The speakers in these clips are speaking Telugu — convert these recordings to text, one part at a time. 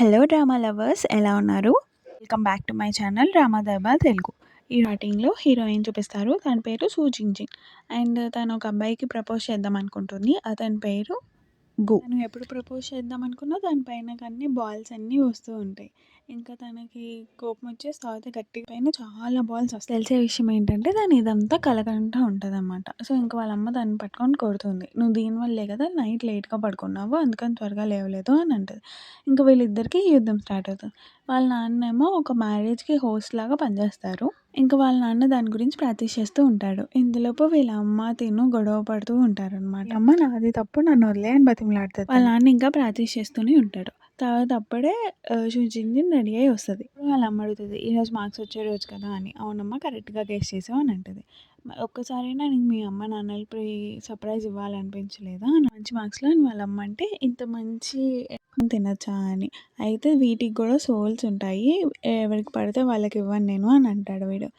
హలో డ్రామా లవర్స్ ఎలా ఉన్నారు? Welcome back to my channel drama Darbar Telugu. ఈ స్టార్టింగ్‌లో హీరోయిన్ చూపిస్తారు. తన పేరు సు జింజిన్. అండ్ తను ఒక అబ్బాయికి ప్రపోజ్ చేద్దాం అనుకుంటుంది. అతని పేరు గు. తను ఎప్పుడు ప్రపోజ్ చేద్దాం అనుకున్నా దాని పైనకి అన్ని బాల్స్ అన్నీ వస్తూ ఉంటాయి. ఇంకా తనకి కోపం వచ్చేసి తర్వాత గట్టిగా పైన చాలా బాల్స్ వస్తాయి. తెలిసే విషయం ఏంటంటే దాని ఇదంతా కలగంటా ఉంటదనమాట. సో ఇంక వాళ్ళ అమ్మ దాన్ని పట్టుకొని కొడుతుంది. "నువ్వు దీనివల్లే కదా నైట్ లేట్‌గా పడుకున్నావు. అందుకని త్వరగా లేవలేదు" అని అంటది. ఇంక వీళ్ళిద్దరికీ యుద్ధం స్టార్ట్ అవుతుంది. వాళ్ళ నాన్నేమో ఒక మ్యారేజ్‌కి హోస్ట్ లాగా పనిచేస్తారు. ఇంక వాళ్ళ నాన్న దాని గురించి ప్రాక్టీస్ చేస్తూ ఉంటాడు. ఇంతలోపు వీళ్ళ అమ్మ, తిను గొడవ పడుతూ ఉంటారనమాట. అమ్మ నాది తప్పు నన్ను వదిలేయ్ అని బతిమలాడుతది. వాళ్ళ నాన్న ఇంకా ప్రాక్టీస్ చేస్తూనే ఉంటాడు. తర్వాత అప్పుడే షుజింజిన్ రెడీ అయ్యి వస్తది. వాళ్ళ అమ్మ అడుగుతది, "ఈరోజు మార్క్స్ వచ్చే రోజు కదా" అని. "అవునమ్మా కరెక్ట్‌గా గెస్ చేసావు" అని అంటది. "ఒక్కసారైనా నీకు మీ అమ్మ నాన్నలపై సర్ప్రైజ్ ఇవ్వాలనిపించలేదా? మంచి మార్క్స్‌లో" అని వాళ్ళ అమ్మ అంటే, "ఇంత మంచి తినొచ్చా" అని. "అయితే వీటికి కూడా సోల్స్ ఉంటాయి. ఎవరికి పడితే వాళ్ళకి ఇవ్వను నేను" అని అంటాడు వీడు.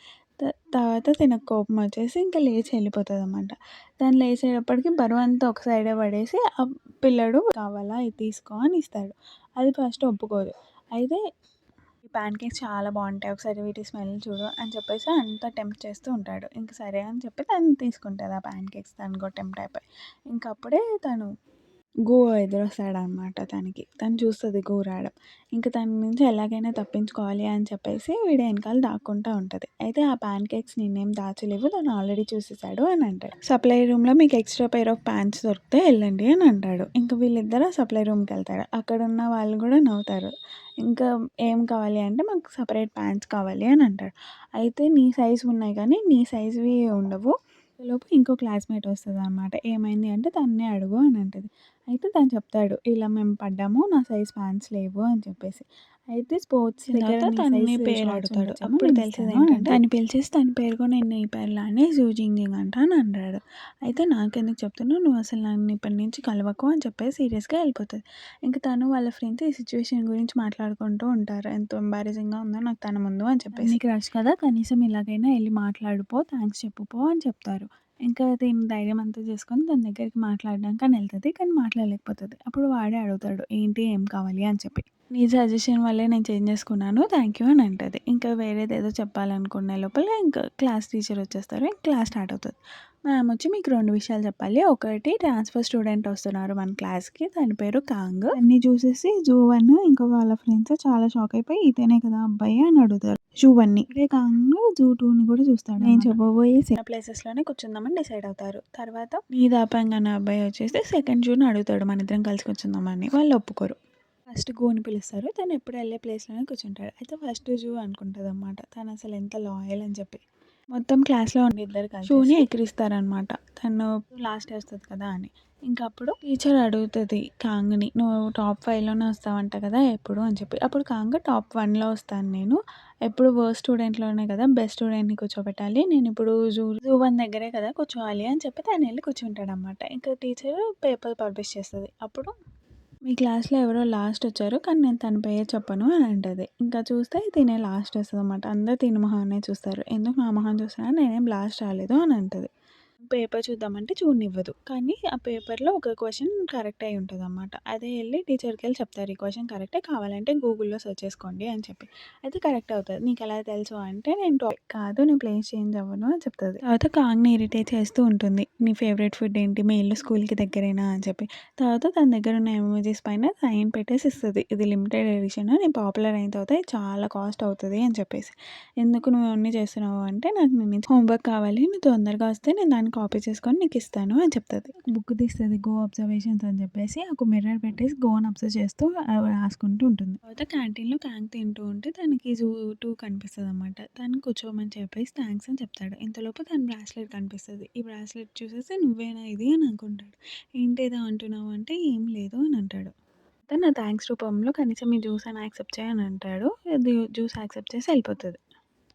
తర్వాత తినకు కోపం వచ్చేసి ఇంకా లేచి వెళ్ళిపోతదనమాట. తను లేచేటప్పటికి బరువంతా ఒక సైడే పడేసి ఆ పిల్లోడు "కావాలా ఇది తీసుకో" అని ఇస్తాడు. అది ఫస్ట్ ఒప్పుకోదు. అయితే "ఈ ప్యాన్ కేక్స్ చాలా బాగుంటాయి. ఒకసారి వీటి స్మెల్ చూడు" అని చెప్పేసి అంతా టెంప్ట్ చేస్తూ ఉంటాడు. ఇంక సరే అని చెప్పి తను తీసుకుంటది ఆ ప్యాన్ కేక్స్. తను కూడా టెంప్ట్ అయిపోయి. ఇంక అప్పుడే తను గు ఎదురొస్తాడనమాట తనకి. తను చూస్తది గు రావడం. ఇంక తన నుంచి ఎలాగైనా తప్పించుకోవాలి అని చెప్పేసి వీడి ఎనకాల దాక్కుంటా ఉంటది. అయితే "ఆ ప్యాన్ కేక్స్ నిన్నేం దాచలేవు. తను ఆల్రెడీ చూసేసాడు" అని అంటాడు. "సప్లై రూమ్‌లో మీకు ఎక్స్‌ట్రా పెయిర్ ఆఫ్ ప్యాంట్స్ దొరికితే ఎళ్ళండి" అని అంటాడు. ఇంక వీళ్ళిద్దరూ సప్లై రూమ్‌కెళ్తారు. అక్కడున్న వాళ్ళు కూడా నవ్వుతారు. ఇంకా "ఏం కావాలి" అంటే "మాకు సెపరేట్ ప్యాంట్స్ కావాలి" అని అంటాడు. అయితే "నీ సైజ్‌వి ఉన్నాయి కానీ నీ సైజ్‌వి ఉండవు." లోపు ఇంకో క్లాస్‌మేట్ వస్తదనమాట. "ఏమైంది" అంటే "తన్నే అడుగు" అని అంటది. అయితే తను చెప్తాడు, "ఇలా మేము పడ్డాము. నా సైజ్ ప్యాంట్స్ లేవు" అని చెప్పేసి. అయితే స్పోర్ట్స్ దగ్గర తన్ని పేరు అడుగుతాడు. అప్పుడు తెలిసేదేంటంటే తన్ని పిలిచేసి తన పేరు కూడా నేను నీ పేరులానే జూ జింజింగ్ అంట అని అంటాడు. అయితే "నాకెందుకు చెప్తున్నావు? నువ్వు అసలు నన్ను ఇప్పటి నుంచి కలవకు" అని చెప్పేసి సీరియస్‌గా వెళ్ళిపోతది. ఇంక తను వాళ్ళ ఫ్రెండ్స్ ఈ సిట్యుయేషన్ గురించి మాట్లాడుకుంటూ ఉంటారు. "ఎంత ఎంబారసింగ్‌గా ఉందో నాకు తన ముందు" అని చెప్పేసి. "నీకు రష్ కదా కనీసం ఇలాగైనా ఎళ్లి మాట్లాడు థాంక్స్ చెప్పు పో" అని చెప్తారు. ఇంకా తిను ధైర్యం అంతా చేసుకొని తన దగ్గరికి మాట్లాడడానికని ఎళ్తది. కానీ మాట్లాడలేకపోతది. అప్పుడు వాడే అడుగుతాడు, "ఏంటి? ఏం కావాలి?" అని చెప్పి. "నీ సజెషన్ వల్లే నేను చేంజ్ చేసుకున్నాను. థ్యాంక్ యూ" అని అంటది. ఇంకా వేరేదేదో చెప్పాలనుకునే లోపల ఇంకా క్లాస్ టీచర్ వచ్చేస్తారు. క్లాస్ స్టార్ట్ అవుతది. "మ్యామ్ వచ్చి మీకు 2 విషయాలు చెప్పాలి. ఒకటి ట్రాన్స్‌ఫర్ స్టూడెంట్ వస్తున్నారు మన క్లాస్‌కి. తన పేరు కాంగ్." అన్నీ చూసేసి జూవన్ ఇంకా వాళ్ళ ఫ్రెండ్స్ చాలా షాక్ అయిపోయి, "ఇతనే కదా అబ్బాయి" అని అడుగుతారు. జూవన్‌ని. ఇదే కాంగ్ జూ 2ని కూడా చూస్తాడు. నేను చెప్పబోయే ప్లేసెస్‌లోనే కూర్చుందామని డిసైడ్ అవుతారు. తర్వాత నీదాపంగ్ అనే అబ్బాయి వచ్చేసి సెకండ్ జూని అడుగుతాడు మనిద్దరం కలిసి కూర్చుందామని. వాళ్ళు ఒప్పుకోరు. ఫస్ట్ గూని పిలుస్తారు. తను ఎప్పుడు వెళ్ళే ప్లేస్‌లోనే కూర్చుంటాడు. అయితే ఫస్ట్ జూ అనుకుంటదనమాట. తను అసలు ఎంత లాయల్ అని చెప్పి. మొత్తం క్లాస్‌లో ఉన్న ఇద్దరు కలిసి షూని ఎక్కిరిస్తారనమాట. తను లాస్ట్ వస్తది కదా అని. ఇంకా అప్పుడు టీచర్ అడుగుతది కాంగ్‌ని, "నువ్వు టాప్ 5లోనే వస్తావంట కదా ఎప్పుడు" అని చెప్పి. అప్పుడు కాంగ్ టాప్ 1లో వస్తాను నేను. ఎప్పుడు వర్స్ట్ స్టూడెంట్‌లోనే కదా బెస్ట్ స్టూడెంట్‌ని కూర్చోబెట్టాలి. నేను ఇప్పుడు జూ 1 దగ్గరే కదా కూర్చోవాలి అని చెప్పి తను వెళ్ళి కూర్చుంటాడనమాట. ఇంకా టీచర్ పేపర్ పబ్లిష్ చేస్తది. అప్పుడు "మీ క్లాస్‌లో ఎవరో లాస్ట్ వచ్చారు. కానీ నేను తన పేరు చెప్పను" అని అంటది. ఇంకా చూస్తే తినే లాస్ట్ వస్తదనమాట. అందరూ తిన మొహాన్నే చూస్తారు. "ఎందుకు నా మొహం చూస్తున్నారు? నేనేం లాస్ట్ రాలేదు" అని అంటది. పేపర్ చూద్దామంటే చూడనివ్వదు. కానీ ఆ పేపర్‌లో ఒక క్వెషన్ కరెక్ట్ అయ్యి ఉంటదనమాట. అదే ఎళ్లి టీచర్‌కెళ్ళి చెప్తారు. "ఈ క్వెషన్ కరెక్టే కావాలంటే గూగుల్‌లో సెర్చ్ చేసుకోండి" అని చెప్పి. అయితే కరెక్ట్ అవుతది. "నీకెలా తెలుసు" అంటే "నేను టాప్ కాదు నేను ప్లేస్ చేంజ్ అవ్వను" అని చెప్తది. తర్వాత కాంగ్‌ని ఇరిటేట్ చేస్తూ ఉంటుంది. "నీ ఫేవరెట్ ఫుడ్ ఏంటి? మీ ఇల్లు స్కూల్‌కి దగ్గరేనా" అని చెప్పి. తర్వాత తన దగ్గర ఉన్న ఎమోజిస్ పైన సైన్ పెట్టేసి ఇస్తది. "ఇది లిమిటెడ్ ఎడిషన్. నేను పాపులర్ అయిన తర్వాత ఇది చాలా కాస్ట్ అవుతది" అని చెప్పేసి. "ఎందుకు నువ్వు ఇవన్నీ చేస్తున్నావు" అంటే "నాకు నీ నుంచి హోంవర్క్ కావాలి. నువ్వు తొందరగా వస్తే నేను దాన్ని కాపీ చేసుకొని నీకు ఇస్తాను" అని చెప్తది. బుక్ తీస్తది గో అబ్జర్వేషన్స్ అని చెప్పేసి ఒక మిర్రర్ పెట్టేసి గోని అబ్జర్వ్ చేస్తూ రాసుకుంటూ ఉంటుంది. తర్వాత క్యాంటీన్‌లో కాంగ్ తింటూ ఉంటే తనకి జూ 2 కనిపిస్తదనమాట. తను కూర్చోమని చెప్పేసి థాంక్స్ అని చెప్తాడు. ఇంతలోపు తన బ్రాస్లెట్ కనిపిస్తది. ఈ బ్రాస్లెట్ చూసేసి "నువ్వేనా ఇది" అని అనుకుంటాడు. "ఏంటేదో అంటున్నావు" అంటే "ఏం లేదు" అని అంటాడు. నా థాంక్స్ రూపంలో కనీసం ఈ జ్యూస్ అయినా యాక్సెప్ట్ చెయ్యి అని అంటాడు. జ్యూస్ యాక్సెప్ట్ చేసి వెళ్ళిపోతది.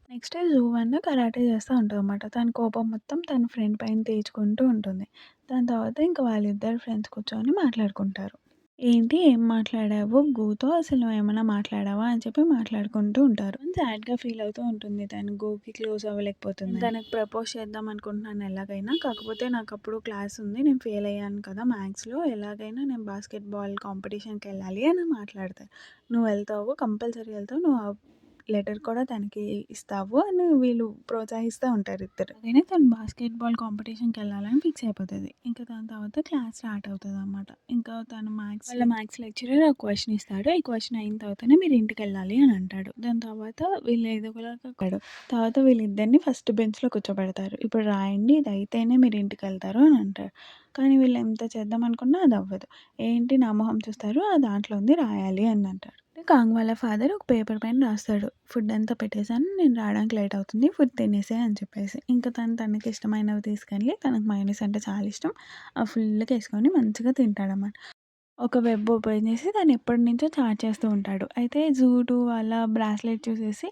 నెక్స్ట్ డే జూవన్ కరాటే చేస్తా ఉంటదనమాట. తన కోపం మొత్తం తన ఫ్రెండ్ పైన తీర్చుకుంటూ ఉంటుంది. దాని తర్వాత ఇంక వాళ్ళిద్దరు ఫ్రెండ్స్ కూర్చొని మాట్లాడుకుంటారు. ఏంటి ఏం మాట్లాడావు గూతో అసలు నువ్వేమన్నా మాట్లాడావా అని చెప్పి మాట్లాడుకుంటూ ఉంటారు. సాడ్‌గా ఫీల్ అవుతూ ఉంటుంది. తను గూకి క్లోజ్ అవ్వలేకపోతుందని. తనకి ప్రపోజ్ చేద్దాం అనుకుంటున్నాను ఎలాగైనా. కాకపోతే నాకప్పుడు క్లాస్ ఉంది. నేను ఫెయిల్ అయ్యాను కదా మ్యాథ్స్‌లో. ఎలాగైనా నేను బాస్కెట్ బాల్ కాంపిటీషన్‌కెళ్ళాలి అని మాట్లాడతారు. నువ్వు వెళ్తావు కంపల్సరీ వెళ్తావు. నువ్వు ఆ లెటర్ కూడా తనకి ఇస్తావు అని వీళ్ళు ప్రోత్సహిస్తూ ఉంటారు ఇద్దరు. అలాగనే తను బాస్కెట్ బాల్ కాంపిటీషన్‌కెళ్ళాలని ఫిక్స్ అయిపోతది. ఇంకా దాని తర్వాత క్లాస్ స్టార్ట్ అవుతదనమాట. ఇంకా తను వాళ్ళ మ్యాథ్స్ లెక్చరర్ ఒక క్వెషన్ ఇస్తాడు. ఈ క్వెషన్ అయిన తర్వాతనే మీరు ఇంటికెళ్ళాలి అని అంటాడు. దాని తర్వాత వీళ్ళు ఏదో ఒకలాగా తర్వాత వీళ్ళిద్దరిని ఫస్ట్ బెంచ్‌లో కూర్చోబెడతారు. ఇప్పుడు రాయండి ఇది అయితేనే మీరు ఇంటికెళ్తారు అని అంటారు. కానీ వీళ్ళు ఎంత చేద్దాం అనుకున్నా అది అవ్వదు. ఏంటి నా మొహం చూస్తారు ఆ దాంట్లో ఉంది రాయాలి అని అంటారు. కాంగ్ వాళ్ళ ఫాదర్ ఒక పేపర్ పైన రాస్తాడు. ఫుడ్ అంతా పెట్టేసాను. నేను రావడానికి లేట్ అవుతుంది. ఫుడ్ తినేసేయి అని చెప్పేసి. ఇంకా తనకి ఇష్టమైనవి తీసుకెళ్ళి తనకు మయోనీస్ అంటే చాలా ఇష్టం. ఫుల్‌గా ఏసుకొని మంచిగా తింటాడనమాట. ఒక వెబ్ ఓపెన్ చేసి తను ఎప్పటినుంచో చాట్ చేస్తూ ఉంటాడు. అయితే జూటు వాళ్ళ బ్రాస్లెట్ చూసేసి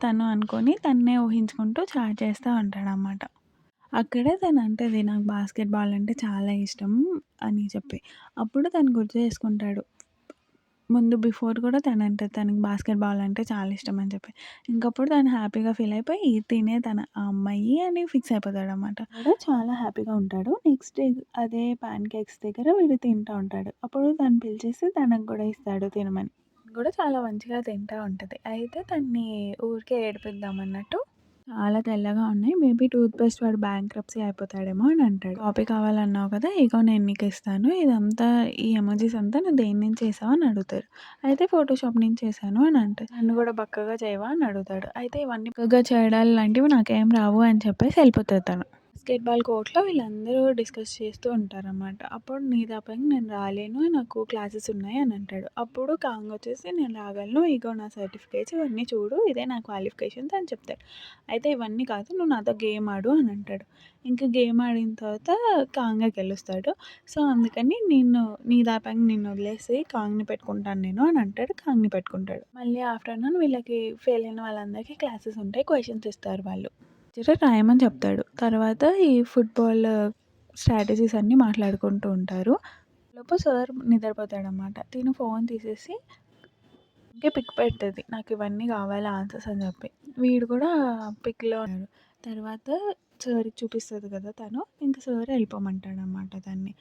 తను అనుకోని తన్నే ఊహించుకుంటూ చాట్ చేస్తా ఉంటాడనమాట. అక్కడే తను అంటది నాకు బాస్కెట్ బాల్ అంటే చాలా ఇష్టం అని చెప్పి. అప్పుడు తను గుర్తు చేసుకుంటాడు. ముందు బిఫోర్ కూడా తనంటది తనకి బాస్కెట్ బాల్ అంటే చాలా ఇష్టం అని చెప్పి. ఇంకప్పుడు తను హ్యాపీగా ఫీల్ అయిపోయి తినే తన ఆ అమ్మాయి అని ఫిక్స్ అయిపోతాడనమాట. వాడు చాలా హ్యాపీగా ఉంటాడు. నెక్స్ట్ డే అదే పాన్ కేక్స్ దగ్గర వీడు తింటా ఉంటాడు. అప్పుడు తను పిలిచేసి తనకు కూడా ఇస్తాడు తినమని. కూడా చాలా మంచిగా తింటా ఉంటది. అయితే తన్ని ఊరికే ఏడిపిద్దాం అన్నట్టు చాలా తెల్లగా ఉన్నాయి. మేబీ టూత్ పేస్ట్ వాడు బ్యాంక్రప్సీ అయిపోతాడేమో అని అంటాడు. కాపీ కావాలన్నావు కదా! ఇగో నేను నీకిస్తాను. ఇదంతా ఈ ఎమోజిస్ అంతా నువ్వు దేని నుంచి చేసావు అని అడుగుతారు. అయితే ఫోటోషాప్ నుంచి చేశాను అని అంటది. నన్ను కూడా బక్కగా చేయవా అని అడుగుతాడు. అయితే ఇవన్నీ బక్కగా చేయడాలు లాంటివి నాకేం రావు అని చెప్పేసి వెళ్ళిపోతది తను. బాస్కెట్ బాల్ కోర్ట్‌లో వీళ్ళందరూ డిస్కస్ చేస్తూ ఉంటారనమాట. అప్పుడు నీ తప్పకి నేను రాలేను. నాకు క్లాసెస్ ఉన్నాయి అని అంటాడు. అప్పుడు కాంగ్ వచ్చేసి నేను రాగలను. ఇగో నా సర్టిఫికేట్స్ ఇవన్నీ చూడు. ఇదే నా క్వాలిఫికేషన్స్ అని చెప్తాడు. అయితే ఇవన్నీ కాదు నువ్వు నాతో గేమ్ ఆడు అని అంటాడు. ఇంకా గేమ్ ఆడిన తర్వాత కాంగే గెలుస్తాడు. సో, అందుకని నీ దాపాంగ్ నిన్ను వదిలేసి కాంగ్‌ని పెట్టుకుంటాను నేను అని అంటాడు. కాంగ్‌ని పెట్టుకుంటాడు. మళ్ళీ ఆఫ్టర్‌నూన్ వీళ్ళకి ఫెయిల్ అయిన వాళ్ళందరికీ క్లాసెస్ ఉంటాయి. క్వెషన్స్ ఇస్తారు వాళ్ళు. లెక్చరర్ రాయమని చెప్తాడు. తర్వాత ఈ ఫుట్‌బాల్ స్ట్రాటజీస్ అన్నీ మాట్లాడుకుంటూ ఉంటారు. లోపు సార్ నిద్రపోతాడనమాట. తిను ఫోన్ తీసేసి ఇంకే పిక్ పెడతది. నాకివన్నీ కావాలి ఆన్సర్స్ అని చెప్పి. వీడు కూడా పిక్‌లో ఉన్నాడు. తర్వాత సార్‌కి చూపిస్తది కదా తను. ఇంక సార్ వెళ్ళిపోమంటాడనమాట తన్ని.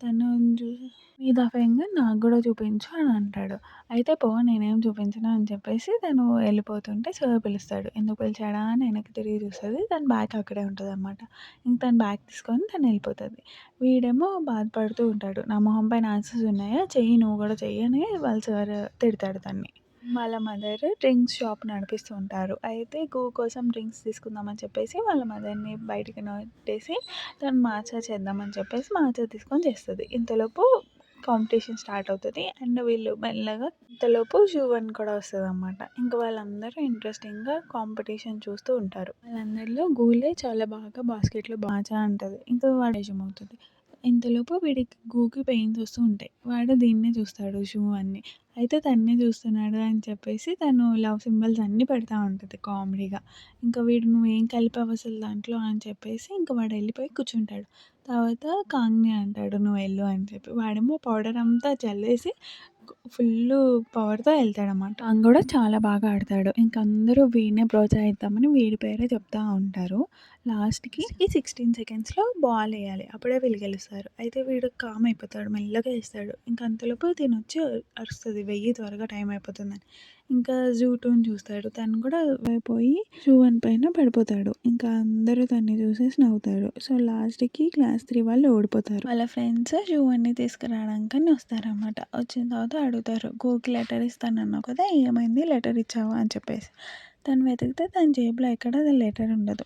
తను చూసి మీద ఆఫెంగా నాకు గూడా చూపించు అని అంటాడు. అయితే పో నేనేం చూపించను అని చెప్పేసి తను వెళ్ళిపోతుంటే సార్ పిలుస్తాడు. ఎందుకు పిలిచాడా అని వెనక్కి తిరిగి చూస్తది. తన బ్యాగ్ అక్కడే ఉంటదనమాట. ఇంక తను బ్యాగ్ తీసుకొని తను వెళ్ళిపోతది. వీడేమో బాధపడుతూ ఉంటాడు. నా మొహం పైన ఆన్సర్స్ ఉన్నాయా? చెయ్యి నువ్వు కూడా చెయ్యి అని వాళ్ళ సార్ తిడతాడు తన్ని. వాళ్ళ మదర్ డ్రింక్స్ షాప్ నడిపిస్తూ ఉంటారు. అయితే కోసం డ్రింక్స్ తీసుకుందామని చెప్పేసి వాళ్ళ మదర్‌ని బయటికి నెట్టేసి తను మాచా చేద్దామని చెప్పేసి మాచా తీసుకొని చేస్తది. ఇంతలోపు కాంపిటీషన్ స్టార్ట్ అవుతది. అండ్ వీళ్ళు మెల్లగా ఇంతలోపు శువన్ కూడా వస్తదనమాట. ఇంక వాళ్ళందరూ ఇంట్రెస్టింగ్‌గా కాంపిటీషన్ చూస్తూ ఉంటారు. వాళ్ళందరిలో గూలే చాలా బాగా బాస్కెట్‌లో మాచా అంటది. ఇంకా వాడు నిజమవుతది. ఇంతలోపు వీడికి గూకి పెయిన్స్ వస్తూ ఉంటాయి. వాడు దీన్నే చూస్తాడు శువన్ని. అయితే తన్నే చూస్తున్నాడు అని చెప్పేసి తను లవ్ సింబల్స్ అన్నీ పెడతా ఉంటది కామెడీగా. ఇంకా వీడు నువ్వేం కలిపావు అసలు దాంట్లో అని చెప్పేసి ఇంక వాడు వెళ్ళిపోయి కూర్చుంటాడు. తర్వాత కాంగ్‌ని అంటాడు నువ్వెళ్ళు అని చెప్పి. వాడేమో పౌడర్ అంతా చల్లేసి ఫుల్లు పవర్‌తో ఎళ్తాడనమాట. కాంగ్ కూడా చాలా బాగా ఆడతాడు. ఇంక అందరూ వీడినే ప్రోత్సహిద్దామని వీడి పేరే చెప్తా ఉంటారు. లాస్ట్‌కి 16 సెకండ్స్‌లో బాల్ ఎయ్యాలి. అప్పుడే వీళ్ళు గెలుస్తారు. అయితే వీడు కామ్ అయిపోతాడు. మెల్లగా ఏస్తాడు. ఇంక అంతలోపు తినొచ్చి అరుస్తది వెయ్యి త్వరగా టైం అయిపోతుందని. ఇంకా జూటూని చూస్తాడు. తను కూడా అయిపోయి శువన్ పైన పడిపోతాడు. ఇంకా అందరూ తన్ని చూసేసి నవ్వుతారు. సో, లాస్ట్‌కి క్లాస్ 3 వాళ్ళు ఓడిపోతారు. వాళ్ళ ఫ్రెండ్స్ శువన్‌ని తీసుకురావడానికని వస్తారనమాట. వచ్చిన తర్వాత అడుగుతారు. "గోకి లెటర్ ఇస్తానన్నావు కదా! ఏమైంది లెటర్ ఇచ్చావా?" అని చెప్పేసి. తను వెతికితే తన జేబులో ఎక్కడ లెటర్ ఉండదు.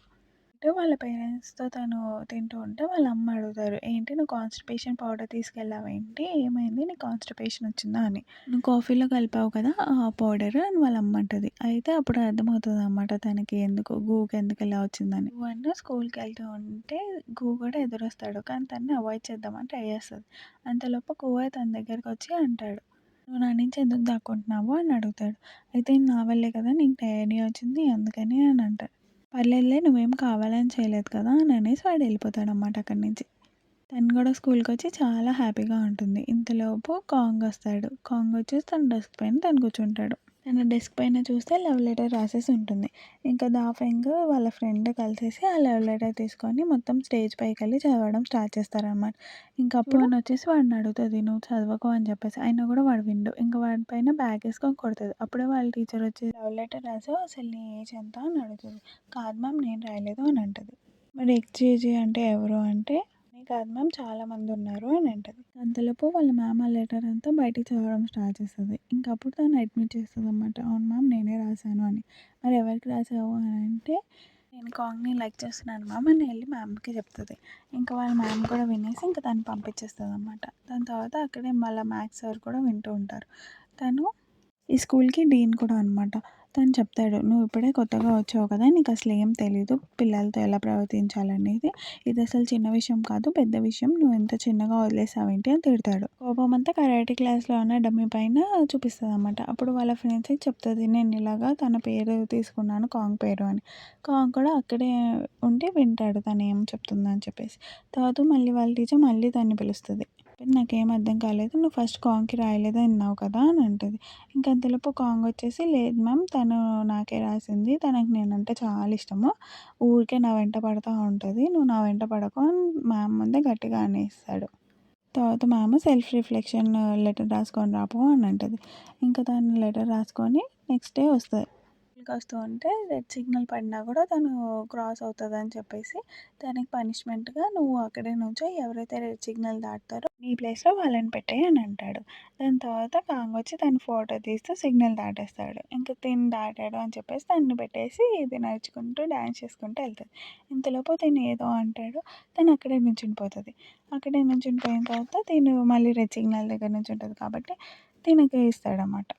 అంటే వాళ్ళ పేరెంట్స్‌తో తను తింటూ ఉంటే వాళ్ళ అమ్మ అడుగుతారు. "ఏంటి నువ్వు కాన్‌స్టిపేషన్ పౌడర్ తీసుకెళ్ళావేంటి? ఏమైంది? నీకు కాన్‌స్టిపేషన్ వచ్చిందా?" అని. "నువ్వు కాఫీలో కలిపావు కదా! ఆ పౌడర్" అని వాళ్ళ అమ్మ అంటది. అయితే అప్పుడు అర్థమవుతదనమాట తనకి గూకెందుకు ఇలా వచ్చిందని. గూ స్కూల్‌కెళ్తూ ఉంటే గూ కూడా ఎదురొస్తాడు. కానీ తనని అవాయిడ్ చేద్దామని ట్రై చేస్తది. అంతలోపు గూవే తన దగ్గరకొచ్చి అంటాడు. "నువ్వు నా నుంచి ఎందుకు దాక్కుంటున్నావు?" అని అడుగుతాడు. అయితే "నా వల్లే కదా నీకు డయేరియా వచ్చింది అందుకని" అని అంటాడు. పర్లేదులే నువ్వేం కావాలని చేయలేదు కదా అని అనేసి వాడు వెళ్ళిపోతాడనమాట అక్కడి నుంచి. తను కూడా స్కూల్‌కొచ్చి చాలా హ్యాపీగా ఉంటుంది. ఇంతలోపు కాంగ్ వస్తాడు. కాంగ్ వచ్చేసి తన డెస్క్ పైన తను కూర్చుంటాడు. తన డెస్క్ పైన చూస్తే లవ్ లెటర్ రాసేసి ఉంటుంది. ఇంకా దాఫెంగ్ వాళ్ళ ఫ్రెండ్ కలిసేసి ఆ లవ్ లెటర్ తీసుకొని మొత్తం స్టేజ్ పైకెళ్ళి చదవడం స్టార్ట్ చేస్తారనమాట. ఇంక అప్పుడు వచ్చేసి వాడిని అడుగుతది, "నువ్వు చదవకు" అని చెప్పేసి. అయినా కూడా వాడు వినడు. ఇంక వాడి పైన బ్యాగేసుకొని కొడతది. అప్పుడే వాళ్ళ టీచర్ వచ్చి, "లవ్ లెటర్ రాసావు, అసలు నీ ఏజ్ ఎంత?" అని అడుగుతది. "కాదు మ్యామ్, నేను రాయలేదు" అని అంటది. మరి ఎక్స్‌జేజే అంటే ఎవరు అంటే, "నే కాదు మ్యామ్, చాలామందున్నారు" అని అంటది. అంతలోపు వాళ్ళ మ్యామ్ ఆ లెటర్ అంతా బయటికి చదవడం స్టార్ట్ చేస్తది. ఇంక అప్పుడు తను అడ్మిట్ చేస్తదనమాట. "అవును మ్యామ్, నేనే రాశాను" అని. "మరి ఎవరికి రాసావు" అని అంటే, "నేను కాంగ్‌ని లైక్ చేస్తున్నాను మ్యామ్" అని ఎళ్లి మ్యామ్‌కి చెప్తది. ఇంకా వాళ్ళ మ్యామ్ కూడా వినేసి ఇంక తనని పంపించేస్తదనమాట. దాని తర్వాత అక్కడే మళ్ళా మ్యాథ్స్ సార్ కూడా వింటూ ఉంటారు. తను ఈ స్కూల్‌కి డీన్ కూడా అనమాట. తను చెప్తాడు, "నువ్వు ఇప్పుడే కొత్తగా వచ్చావు కదా! నీకసలేం తెలీదు. పిల్లలతో ఎలా ప్రవర్తించాలనేది. ఇదసలు చిన్న విషయం కాదు, పెద్ద విషయం. నువ్వు ఇంత చిన్నగా వదిలేసావేంటి" అని తిడతాడు. కోపమంతా కరాటే క్లాస్‌లో ఉన్న డమ్మీ పైన చూపిస్తదనమాట. అప్పుడు వాళ్ళ ఫ్రెండ్స్‌కి చెప్తది, "నేను ఇలాగా తన పేరు తీసుకున్నాను, కాంగ్ పేరు" అని. కాంగ్ కూడా అక్కడే ఉండి వింటాడు తనేం చెప్తుందని చెప్పేసి. తర్వాత మళ్ళీ వాళ్ళ టీచర్ మళ్ళీ తన్ని పిలుస్తది. "నాకేం అర్థం కాలేదు. నువ్వు ఫస్ట్ కాంగ్‌కి రాయలేదు అన్నావు కదా" అని అంటది. ఇంక అంతలోపు కాంగ్ వచ్చేసి, "లేదు మ్యామ్, తను నాకే రాసింది. తనకి నేనంటే చాలా ఇష్టము. ఊరికే నా వెంట పడతా ఉంటది. నువ్వు నా వెంట పడకు" అని మ్యామ్ ముందే గట్టిగా అనేస్తాడు. తర్వాత మ్యామ్ సెల్ఫ్ రిఫ్లెక్షన్ లెటర్ రాసుకొని రా పో అని అంటది. ఇంకా తను లెటర్ రాసుకొని నెక్స్ట్ డే వస్తది. స్కూల్‌కొస్తూ ఉంటే రెడ్ సిగ్నల్ పడినా కూడా తను క్రాస్ అవుతదని చెప్పేసి తనకి పనిష్మెంట్‌గా, "నువ్వు అక్కడే నుంచో, ఎవరైతే రెడ్ సిగ్నల్ దాటుతారో నీ ప్లేస్‌లో వాళ్ళని పెట్టేయి" అని అంటాడు. దాని తర్వాత కాంగ్ వచ్చి తన ఫోటో తీస్తూ సిగ్నల్ దాటేస్తాడు. ఇంక తిను దాటాడు అని చెప్పేసి తనని పెట్టేసి ఇది నడుచుకుంటూ డాన్స్ చేసుకుంటూ ఎళ్తది. ఇంతలోపు తిను ఏదో అంటాడు. తను అక్కడే నుంచుండిపోతది. అక్కడే నుంచుని పోయిన తర్వాత తిను మళ్ళీ రెడ్ సిగ్నల్ దగ్గర నుంచుంటది కాబట్టి తినకి ఇస్తాడనమాట.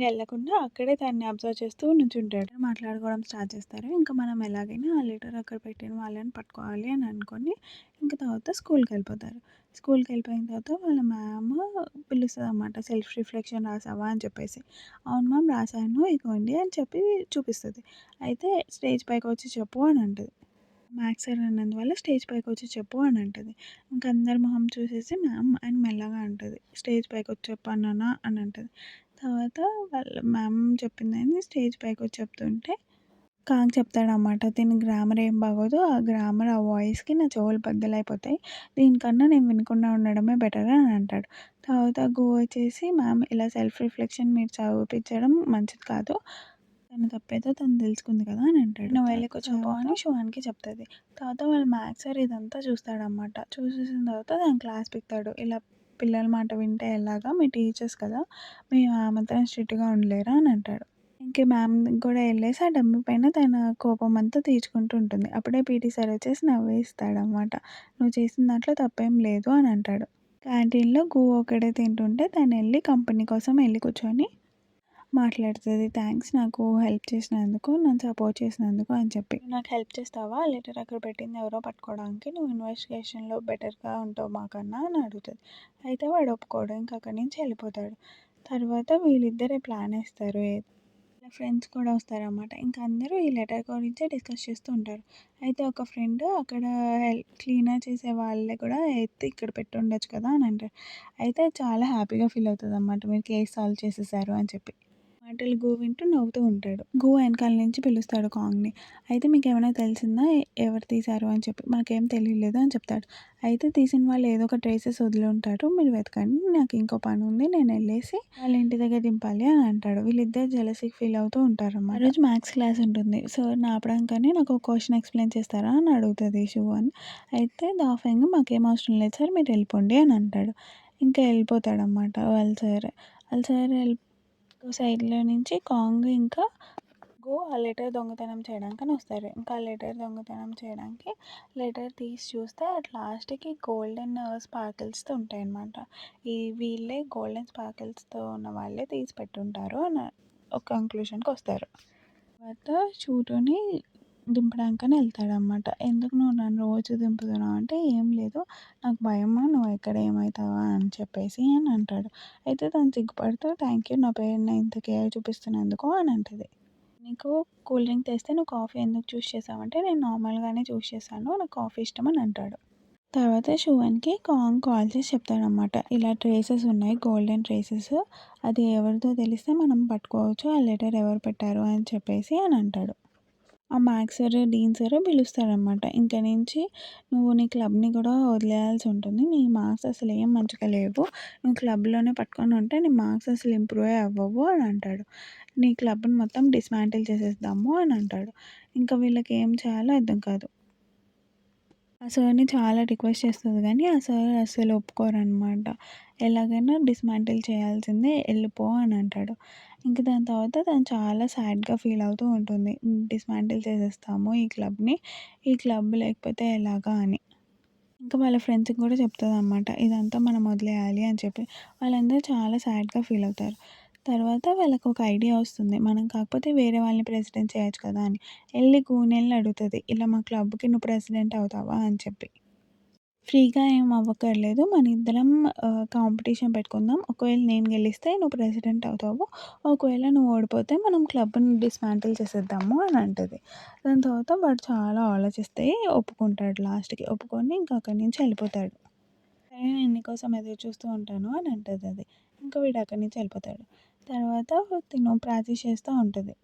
ఎళ్ళకుండా అక్కడే తనని అబ్జర్వ్ చేస్తూ నుంచుంటాడు. మాట్లాడుకోవడం స్టార్ట్ చేస్తారు. ఇంకా మనం ఎలాగైనా ఆ లెటర్ అక్కడ పెట్టిన వాళ్ళని పట్టుకోవాలి అని అనుకోని ఇంక తర్వాత స్కూల్‌కెళ్ళిపోతారు. స్కూల్‌కెళ్ళిపోయిన తర్వాత వాళ్ళ మ్యామ్ పిలుస్తదనమాట. "సెల్ఫ్ రిఫ్లెక్షన్ రాసావా?" అని చెప్పేసి. "అవును మ్యామ్, రాసాను. ఇగోండి" అని చెప్పి చూపిస్తది. అయితే "స్టేజ్ పైకొచ్చి చెప్పు" అని అంటది. మ్యాథ్స్ సార్ అన్నందువల్ల "స్టేజ్ పైకొచ్చి చెప్పు" అని అంటది. ఇంక అందరి మొహం చూసేసి మ్యామ్ అని మెల్లగా అంటది. "స్టేజ్ పైకొచ్చి చెప్పు అన్నానా" అని అంటది. తర్వాత వాళ్ళ మ్యామ్ చెప్పిందని స్టేజ్ పైకొచ్చి చెప్తుంటే కాంగ్ చెప్తాడనమాట. "దీని గ్రామర్ ఏం బాగోదు. ఆ గ్రామర్, ఆ వాయిస్‌కి నా చెవులు బద్దలైపోతాయి. దీనికన్నా నేను వినకుండా ఉండడమే బెటర్" అని అంటాడు. తర్వాత గు వచ్చేసి, "మ్యామ్, ఇలా సెల్ఫ్ రిఫ్లెక్షన్ మీరు చదివిపించడం మంచిది కాదు. తన తప్పేదో తను తెలుసుకుంది కదా" అని అంటాడు. "నువ్వు వెళ్ళి కూర్చోపో" అని శివాన్‌కి చెప్తది. తర్వాత వాళ్ళ మ్యాథ్స్ సార్ ఇదంతా చూస్తాడనమాట. చూసేసిన తర్వాత తను క్లాస్ పీకుతాడు. "ఇలా పిల్లల మాట వింటే ఎలాగా? మీ టీచర్స్ కదా! మీరు ఆ మాత్రం స్ట్రిక్ట్‌గా ఉండలేరా" అని అంటాడు. ఇంక మ్యామ్ కూడా ఎళ్ళేసి ఆ డమ్మీ పైన తన కోపమంతా తీర్చుకుంటూ ఉంటుంది. అప్పుడే పీటీ సార్ వచ్చేసి నవ్విస్తాడనమాట. "నువ్వు చేసిన దాంట్లో తప్పేం లేదు" అని అంటాడు. క్యాంటీన్‌లో గు ఒక్కడే తింటుంటే తనెళ్ళి కంపెనీ కోసం ఎళ్లి కూర్చొని మాట్లాడుతది. "థాంక్స్, నాకు హెల్ప్ చేసినందుకు, నన్ను సపోర్ట్ చేసినందుకు" అని చెప్పి. "నాకు హెల్ప్ చేస్తావా? ఆ లెటర్ అక్కడ పెట్టింది ఎవరో పట్టుకోవడానికి. నువ్వు ఇన్వెస్టిగేషన్‌లో బెటర్‌గా ఉంటావు మాకన్నా" అని అడుగుతది. అయితే వాడు ఒప్పుకోడు. ఇంక అక్కడి నుంచి ఎళ్ళిపోతాడు. తర్వాత వీళ్ళిద్దరే ప్లాన్ ఏస్తారు. వాళ్ళ ఫ్రెండ్స్ కూడా వస్తారనమాట. ఇంక అందరూ ఈ లెటర్ గురించే డిస్కస్ చేస్తూ ఉంటారు. అయితే ఒక ఫ్రెండ్ అక్కడ క్లీనర్ చేసే వాళ్ళే కూడా ఎత్తి ఇక్కడ పెట్టుండొచ్చు కదా అని అంటారు. అయితే చాలా హ్యాపీగా ఫీల్ అవుతదనమాట. మీరు కేస్ సాల్వ్ చేసేసారు అని చెప్పి. మాటలు గు వింటూ నవ్వుతూ ఉంటాడు. గు వెనకాల నుంచి పిలుస్తాడు కాంగ్‌ని. అయితే మీకేమైనా తెలిసిందా ఎవరు తీశారు అని చెప్పి. మాకేం తెలియలేదు అని చెప్తాడు. అయితే తీసిన వాళ్ళు ఏదో ఒక ట్రేసెస్ వదిలుంటారు. మీరు వెతకండి. నాకు ఇంకో పని ఉంది. నేను ఎళ్ళేసి వాళ్ళ ఇంటి దగ్గర దింపాలి అని అంటాడు. వీళ్ళిద్దరు జెలసీకి ఫీల్ అవుతూ ఉంటారన్నమాట. ఆ రోజు మ్యాథ్స్ క్లాస్ ఉంటుంది. సార్‌ని ఆపడానికని నాకు ఒక క్వెషన్ ఎక్స్‌ప్లెయిన్ చేస్తారా అని అడుగుతది శుభన్. అయితే దాఫెంగ్ మాకేం అవసరం లేదు సార్, మీరు వెళ్ళిపోండి అని అంటాడు. ఇంకా వెళ్ళిపోతాడన్నమాట వాళ్ళ సార్. వాళ్ళ సార్ సైడ్‌లో నుంచి కాంగ్ ఇంకా గో ఆ లెటర్ దొంగతనం చేయడానికని వస్తారు. ఇంకా ఆ లెటర్ దొంగతనం చేయడానికి లెటర్ తీసి చూస్తే అట్ లాస్ట్‌కి గోల్డెన్ స్పార్కిల్స్‌తో ఉంటాయన్నమాట. వీళ్ళే గోల్డెన్ స్పార్కిల్స్‌తో ఉన్న వాళ్ళే తీసి పెట్టుంటారు అని ఒక కంక్లూషన్‌కి వస్తారు. తర్వాత చూటుని దింపడానికని వెళ్తాడనమాట. "ఎందుకు నువ్వు నన్ను రోజు దింపుతున్నావు" అంటే, "ఏం లేదు, నాకు భయము నువ్వు ఎక్కడ ఏమవుతావా అని చెప్పేసి" అని అంటాడు. అయితే తను సిగ్గుపడుతూ, "థ్యాంక్ యూ, నా పైన ఇంత కేర్ చూపిస్తున్నందుకు" అని అంటది. "నీకు కూల్ డ్రింక్ తెస్తే నువ్వు కాఫీ ఎందుకు చూస్ చేసావంటే" "నేను నార్మల్‌గానే చూస్ చేశాను. నాకు కాఫీ ఇష్టం" అని అంటాడు. తర్వాత శువన్‌కి కాల్ చేసి చెప్తాడనమాట. ఇలా ట్రేసెస్ ఉన్నాయి. Golden traces. అది ఎవరిదో తెలిస్తే మనం పట్టుకోవచ్చు. ఆ లెటర్ ఎవరు పెట్టారు అని చెప్పేసి అని అంటాడు. ఆ మ్యాథ్స్ సార్, డీన్ సార్ పిలుస్తారనమాట. ఇంక నుంచి నువ్వు నీ క్లబ్‌ని కూడా వదిలేయాల్సి ఉంటుంది. నీ మార్క్స్ అసలు ఏం మంచిగా లేవు. నువ్వు క్లబ్‌లోనే పట్టుకొని ఉంటే నీ మార్క్స్ అసలు ఇంప్రూవే అవ్వవు అని అంటాడు. నీ క్లబ్‌ని మొత్తం డిస్మాంటిల్ చేసేద్దాము అని అంటాడు. ఇంకా వీళ్ళకి ఏం చేయాలో అర్థం కాదు. ఆ సార్‌ని చాలా రిక్వెస్ట్ చేస్తది గానీ, ఆ సార్ అస్సలు ఒప్పుకోరనమాట. ఎలాగైనా డిస్మాంటిల్ చేయాల్సిందే ఎళ్ళిపో అని అంటాడు. ఇంక దాని తర్వాత తను చాలా సాడ్‌గా ఫీల్ అవుతూ ఉంటుంది. డిస్మాంటిల్ చేసేస్తాము ఈ క్లబ్‌ని. ఈ క్లబ్ లేకపోతే ఎలాగా అని. ఇంకా వాళ్ళ ఫ్రెండ్స్‌కి కూడా చెప్తదనమాట. ఇదంతా మనం వదిలేయాలి అని చెప్పి. వాళ్ళందరూ చాలా సాడ్‌గా ఫీల్ అవుతారు. తర్వాత వాళ్ళకొక ఐడియా వస్తుంది. మనం కాకపోతే వేరే వాళ్ళని ప్రెసిడెంట్ చేయొచ్చు కదా అని. ఎళ్లి గూనెల్ని అడుగుతది. ఇలా మా క్లబ్‌కి నువ్వు ప్రెసిడెంట్ అవుతావా అని చెప్పి. ఫ్రీగా ఏం అవ్వక్కర్లేదు. మనిద్దరం కాంపిటీషన్ పెట్టుకుందాం. ఒకవేళ నేను గెలిస్తే నువ్వు ప్రెసిడెంట్ అవుతావు. ఒకవేళ నువ్వు ఓడిపోతే మనం క్లబ్‌ని డిస్మాంటిల్ చేసేద్దాము అని అంటది. దాని తర్వాత వాడు చాలా ఆలోచిస్తే ఒప్పుకుంటాడు లాస్ట్‌కి. ఒప్పుకొని ఇంక అక్కడి నుంచి ఎళ్ళిపోతాడు. సరే నేను నీకోసం ఎదురు చూస్తూ ఉంటాను అని అంటదది. ఇంక వీడు అక్కడి నుంచి ఎళ్ళిపోతాడు. తర్వాత తిను ప్రాక్టీస్ చేస్తా ఉంటది.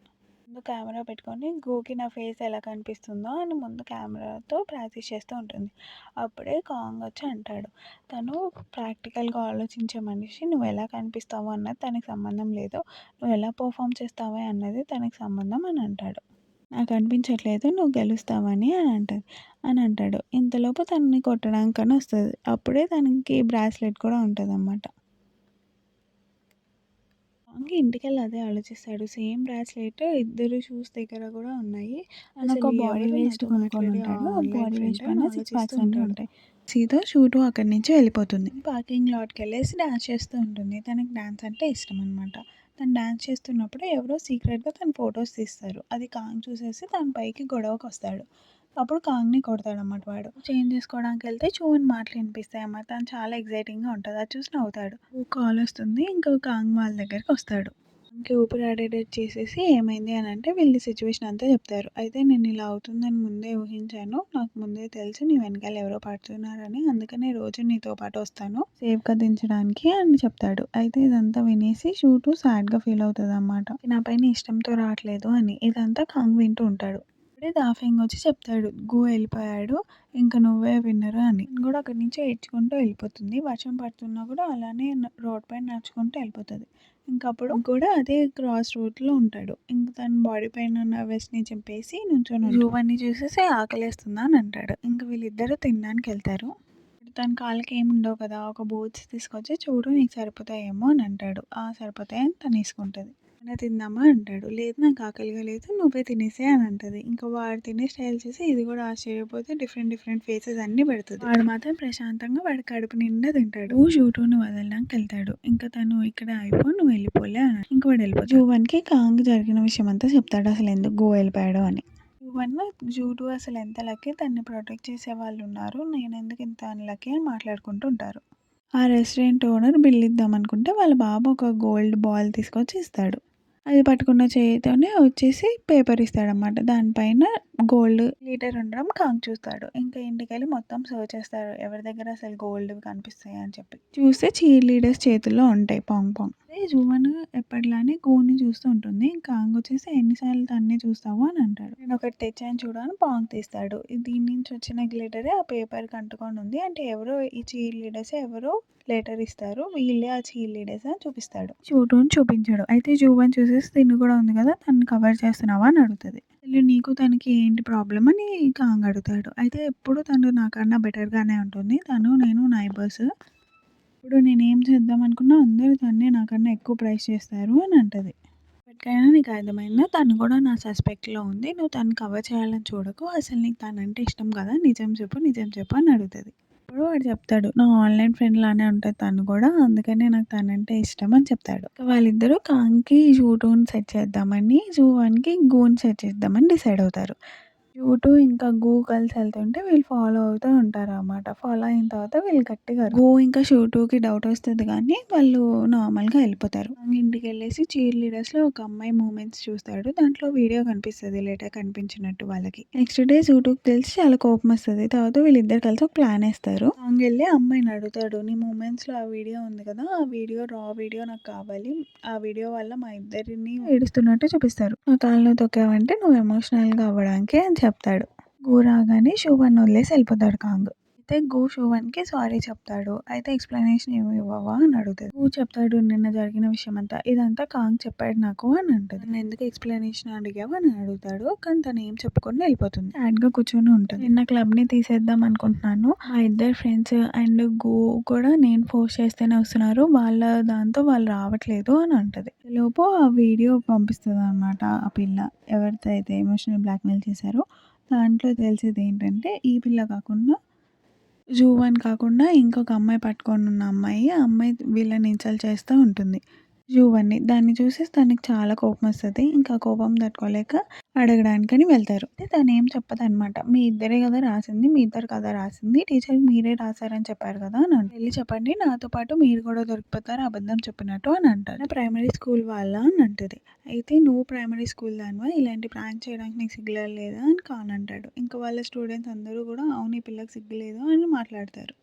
ముందు కెమెరా పెట్టుకొని గోకి నా ఫేస్ ఎలా కనిపిస్తుందో అని ముందు కెమెరాతో ప్రాక్టీస్ చేస్తూ ఉంటుంది. అప్పుడే కాంగ్ వచ్చి అంటాడు. తను ప్రాక్టికల్‌గా ఆలోచించే మనిషి. నువ్వు ఎలా కనిపిస్తావు అన్నది తనకి సంబంధం లేదు. నువ్వు ఎలా పెర్ఫార్మ్ చేస్తావే అన్నది తనకి సంబంధం అని అంటాడు. నాకు అనిపించట్లేదు నువ్వు గెలుస్తావని అని అంటాడు. ఇంతలోపు తనని కొట్టడానికని వస్తది. అప్పుడే తనకి బ్రాస్లెట్ కూడా ఉంటదనమాట. ఇంక ఇంటికెళ్ళి అదే ఆలోచిస్తాడు. సేమ్ బ్రాస్లెట్ ఇద్దరు షూస్ దగ్గర కూడా ఉన్నాయి. తనొక బాడీ వేస్ట్ కొనుక్కొనుంటాడు. ఆ బాడీ వేస్ట్ పైన 6 ప్యాక్స్ అన్నీ ఉంటాయి. సీదా షూటు అక్కడి నుంచి వెళ్ళిపోతుంది. పార్కింగ్ లాట్‌కెళ్ళేసి డాన్స్ చేస్తూ ఉంటుంది. తనకి డాన్స్ అంటే ఇష్టమనమాట. తను డాన్స్ చేస్తున్నప్పుడు ఎవరో సీక్రెట్‌గా తన ఫోటోస్ తీస్తారు. అది కాంగ్ చూసేసి తన పైకి గొడవకొస్తాడు. అప్పుడు కాంగ్‌ని కొడతాడనమాట వాడు. చేంజ్ చేసుకోవడానికెళ్తే చూన్ మాటలు వినిపిస్తాయన్నమాట. తను చాలా ఎక్సైటింగ్‌గా ఉంటది. అది చూసి నవ్వుతాడు. కాలొస్తుంది. ఇంకా కాంగ్ వాళ్ళ దగ్గరికొస్తాడు. ఇంక ఊపిరాడేటట్టు చేసేసి ఏమైంది అనంటే వీళ్ళు సిచ్యువేషన్ అంతా చెప్తారు. అయితే నేను ఇలా అవుతుందని ముందే ఊహించాను. నాకు ముందే తెలుసు నీ వెనకాల ఎవరో పడుతున్నారని. అందుకనే రోజు నీతో పాటు వస్తాను సేఫ్‌గా దించడానికి అని చెప్తాడు. అయితే ఇదంతా వినేసి షూటు సాడ్‌గా ఫీల్ అవుతదనమాట. నా పైన ఇష్టంతో రావట్లేదు అని. ఇదంతా కాంగ్ వింటూ ఉంటాడు. అప్పుడే దాఫెంగ్ వచ్చి చెప్తాడు. గు వెళ్ళిపోయాడు. ఇంక నువ్వే విన్నరు అని. తను కూడా అక్కడి నుంచి ఏడ్చుకుంటూ వెళ్ళిపోతుంది. వర్షం పడుతున్నా కూడా అలానే రోడ్ పైన నడుచుకుంటూ వెళ్ళిపోతది. ఇంకప్పుడు కూడా అదే క్రాస్ రోడ్‌లో ఉంటాడు. ఇంక తన బాడీ పైన ఉన్న వెస్ట్‌ని చింపేసి నుంచొని జువన్ని చూసేసి ఆకలేస్తుందా అని అంటాడు. ఇంక వీళ్ళిద్దరూ తినడానికెళ్తారు. తన కాళ్ళకి ఏమి ఉండవు కదా! ఒక బూట్స్ తీసుకొచ్చి చూడు నీకు సరిపోతాయేమో అని అంటాడు. ఆ! సరిపోతాయని తనేసుకుంటది. ఏమైనా తిందామా అంటాడు. లేదు నాకు ఆకలిగా లేదు నువ్వే తినేసేయ్ అని అంటది. ఇంక వాడు తినే స్టైల్ చూసి ఇది కూడా ఆశ్చర్యపోతే డిఫరెంట్ డిఫరెంట్ ఫేసెస్ అన్నీ పెడతది. వాడు మాత్రం ప్రశాంతంగా వాడి కడుపు నిండా తింటాడు. షూటుని వదలడానికెళ్తాడు. ఇంక తను ఇక్కడ అయిపో నువ్వు వెళ్ళిపోలే అని ఇంక వాడు వెళ్ళిపోతాడు. జూవన్‌కి కాంగ్ జరిగిన విషయం అంతా చెప్తాడు. అసలు ఎందుకు గోవా వెళ్ళిపోయాడో అని. జూవన్ జూటు అసలు ఎంత లక్కీ తనని ప్రొటెక్ట్ చేసేవాళ్ళున్నారు. నేనెందుకు ఇంత అన్‌లక్కీ అని మాట్లాడుకుంటూ ఉంటారు. ఆ రెస్టారెంట్ ఓనర్ బిల్ ఇద్దామనుకుంటే వాళ్ళ బాబు ఒక గోల్డ్ బాల్ తీసుకొచ్చి ఇస్తాడు. అది పట్టుకున్న చేయితోనే వచ్చేసి పేపర్ ఇస్తాడనమాట. దానిపైన గోల్డ్ గ్లిటర్ ఉండడం కాంగ్ చూస్తాడు. ఇంకా ఇంటికెళ్ళి మొత్తం సర్చ్ చేస్తారు. ఎవరి దగ్గర అసలు గోల్డ్‌వి కనిపిస్తాయి అని చెప్పి. చూస్తే చీర్ లీడర్స్ చేతుల్లో ఉంటాయి పాంగ్ పాంగ్. అదే జువన్ ఎప్పటిలానే గోని చూస్తూ ఉంటుంది. కాంగ్ వచ్చేసి ఎన్ని సార్లు తన్నే చూస్తావు అని అంటాడు. నేను ఒకటి తెచ్చాను చూడు అని పాంగ్ తీస్తాడు. దీని నుంచి వచ్చిన గ్లిటరే ఆ పేపర్‌కి అంటుకొని ఉంది. అంటే ఎవరో ఈ చీర్ లీడర్సే ఎవరో లెటర్ ఇస్తారు. వీళ్ళే ఆ చీర్ లీడర్స్ అని చూపిస్తాడు. చూటుని చూపించాడు. అయితే జువన్ చూసేసి తిను కూడా ఉంది కదా! తనని కవర్ చేస్తున్నావా అని అడుగుతది. అసలు నీకు తనకి ఏంటి ప్రాబ్లమ్ అని కాంగ్ అడుగుతాడు. అయితే ఎప్పుడు తను నాకన్నా బెటర్‌గానే ఉంటుంది. నేను నైబర్స్. ఇప్పుడు నేనేం చేద్దాం అనుకున్నా అందరూ తన్నే నాకన్నా ఎక్కువ ప్రైస్ చేస్తారు అని అంటది. ఇప్పటికైనా నీకు అర్థమైందా? తను కూడా నా సస్పెక్ట్‌లో ఉంది. నువ్వు తనని కవర్ చేయాలని చూడకు. అసలు నీకు తనంటే ఇష్టం కదా! నిజం చెప్పు అని అడుగుతది. అప్పుడు వాడు చెప్తాడు. నా ఆన్‌లైన్ ఫ్రెండ్ లానే ఉంటది తను కూడా. అందుకనే నాకు తనంటే ఇష్టం అని చెప్తాడు. వాళ్ళిద్దరూ కాంగ్‌కి జూటోని సెట్ చేద్దామని, జూవాన్‌కి గూని సెట్ చేద్దామని డిసైడ్ అవుతారు. యూటు ఇంకా గు కలిసి ఎళ్తుంటే వీళ్ళు ఫాలో అవుతూ ఉంటారనమాట. ఫాలో అయిన తర్వాత వీళ్ళు గట్టిగా గు ఇంకా షూటూకి డౌటొస్తది గానీ వాళ్ళు నార్మల్‌గా ఎళ్ళిపోతారు. ఇంటికెళ్ళేసి చీర్ లీడర్స్‌లో ఒక అమ్మాయి మూవ్‌మెంట్స్ చూస్తాడు. దాంట్లో వీడియో కనిపిస్తది లేటర్ కనిపించినట్టు వాళ్ళకి. నెక్స్ట్ డే షూటూకి తెలిసి చాలా కోపమొస్తది. తర్వాత వీళ్ళిద్దరు కలిసి ఒక ప్లానేస్తారు. కాంగెళ్ళి ఆ అమ్మాయిని అడుగుతాడు. "నీ మూవ్‌మెంట్స్‌లో ఆ వీడియో ఉంది కదా! ఆ వీడియో రా వీడియో నాకు కావాలి. ఆ వీడియో వల్ల మా ఇద్దరిని ఏడుస్తున్నట్టు చూపిస్తారు. నా కాళ్ళలో తొక్కావంటే నువ్వు ఎమోషనల్‌గా అవ్వడానికే" అని చెప్తాడు. గు రాగానే శోభన్ వదిలేసి ఎళ్ళిపోతాడు కాంగ్. అయితే గు శోభన్‌కి సారీ చెప్తాడు. అయితే ఎక్స్‌ప్లనేషన్ ఏమి ఇవ్వవా అని అడుగుతది. గు చెప్తాడు నిన్న జరిగిన విషయమంతా. ఇదంతా కాంగ్ చెప్పాడు నాకు అని అంటది. నన్నెందుకు ఎక్స్‌ప్లనేషన్ అడిగావు అని అడుగుతాడు. కానీ తను ఏం చెప్పకుండా ఎళ్ళిపోతుంది. సాడ్‌గా కూర్చొని ఉంటది. నిన్న క్లబ్‌ని తీసేద్దాం అనుకుంటున్నాను. మా ఇద్దరు ఫ్రెండ్స్ అండ్ గు కూడా నేను ఫోర్స్ చేస్తేనే వస్తున్నారు. వాళ్ళ దాంతో వాళ్ళు రావట్లేదు అని అంటది. ఈలోపు ఆ వీడియో పంపిస్తదనమాట ఆ పిల్ల. ఎవరితో అయితే ఎమోషనల్ బ్లాక్‌మెయిల్ చేశారో దాంట్లో తెలిసేదేంటంటే, ఈ పిల్ల కాకుండా జూవన్ కాకుండా ఇంకొక అమ్మాయి పట్టుకొనున్న అమ్మాయి, ఆ అమ్మాయి వీళ్ళని ఇన్సల్ట్ చేస్తా ఉంటుంది. జూవన్‌ని. దాన్ని చూసి తనకి చాలా కోపమొస్తది. ఇంకా కోపం తట్టుకోలేక అడగడానికని వెళ్తారు. అయితే తనేం చెప్పదనమాట. మీ ఇద్దరే గదా రాసింది. మీ ఇద్దరు కదా రాసింది. టీచర్‌కి మీరే రాసారని చెప్పారు కదా! అని ఎళ్లి చెప్పండి. నాతో పాటు మీరు కూడా దొరికిపోతారు అబద్ధం చెప్పినట్టు అని అంటారు. ప్రైమరీ స్కూల్ వాళ్ళా అని అంటది. అయితే నువ్వు ప్రైమరీ స్కూల్ దానివా ఇలాంటి ప్రాంక్ చేయడానికి నీకు సిగ్గు లేదా అని ఖాన్ అంటాడు. ఇంకా వాళ్ళ స్టూడెంట్స్ అందరూ కూడా అవును ఈ పిల్లకి సిగ్గు లేదు అని మాట్లాడతారు.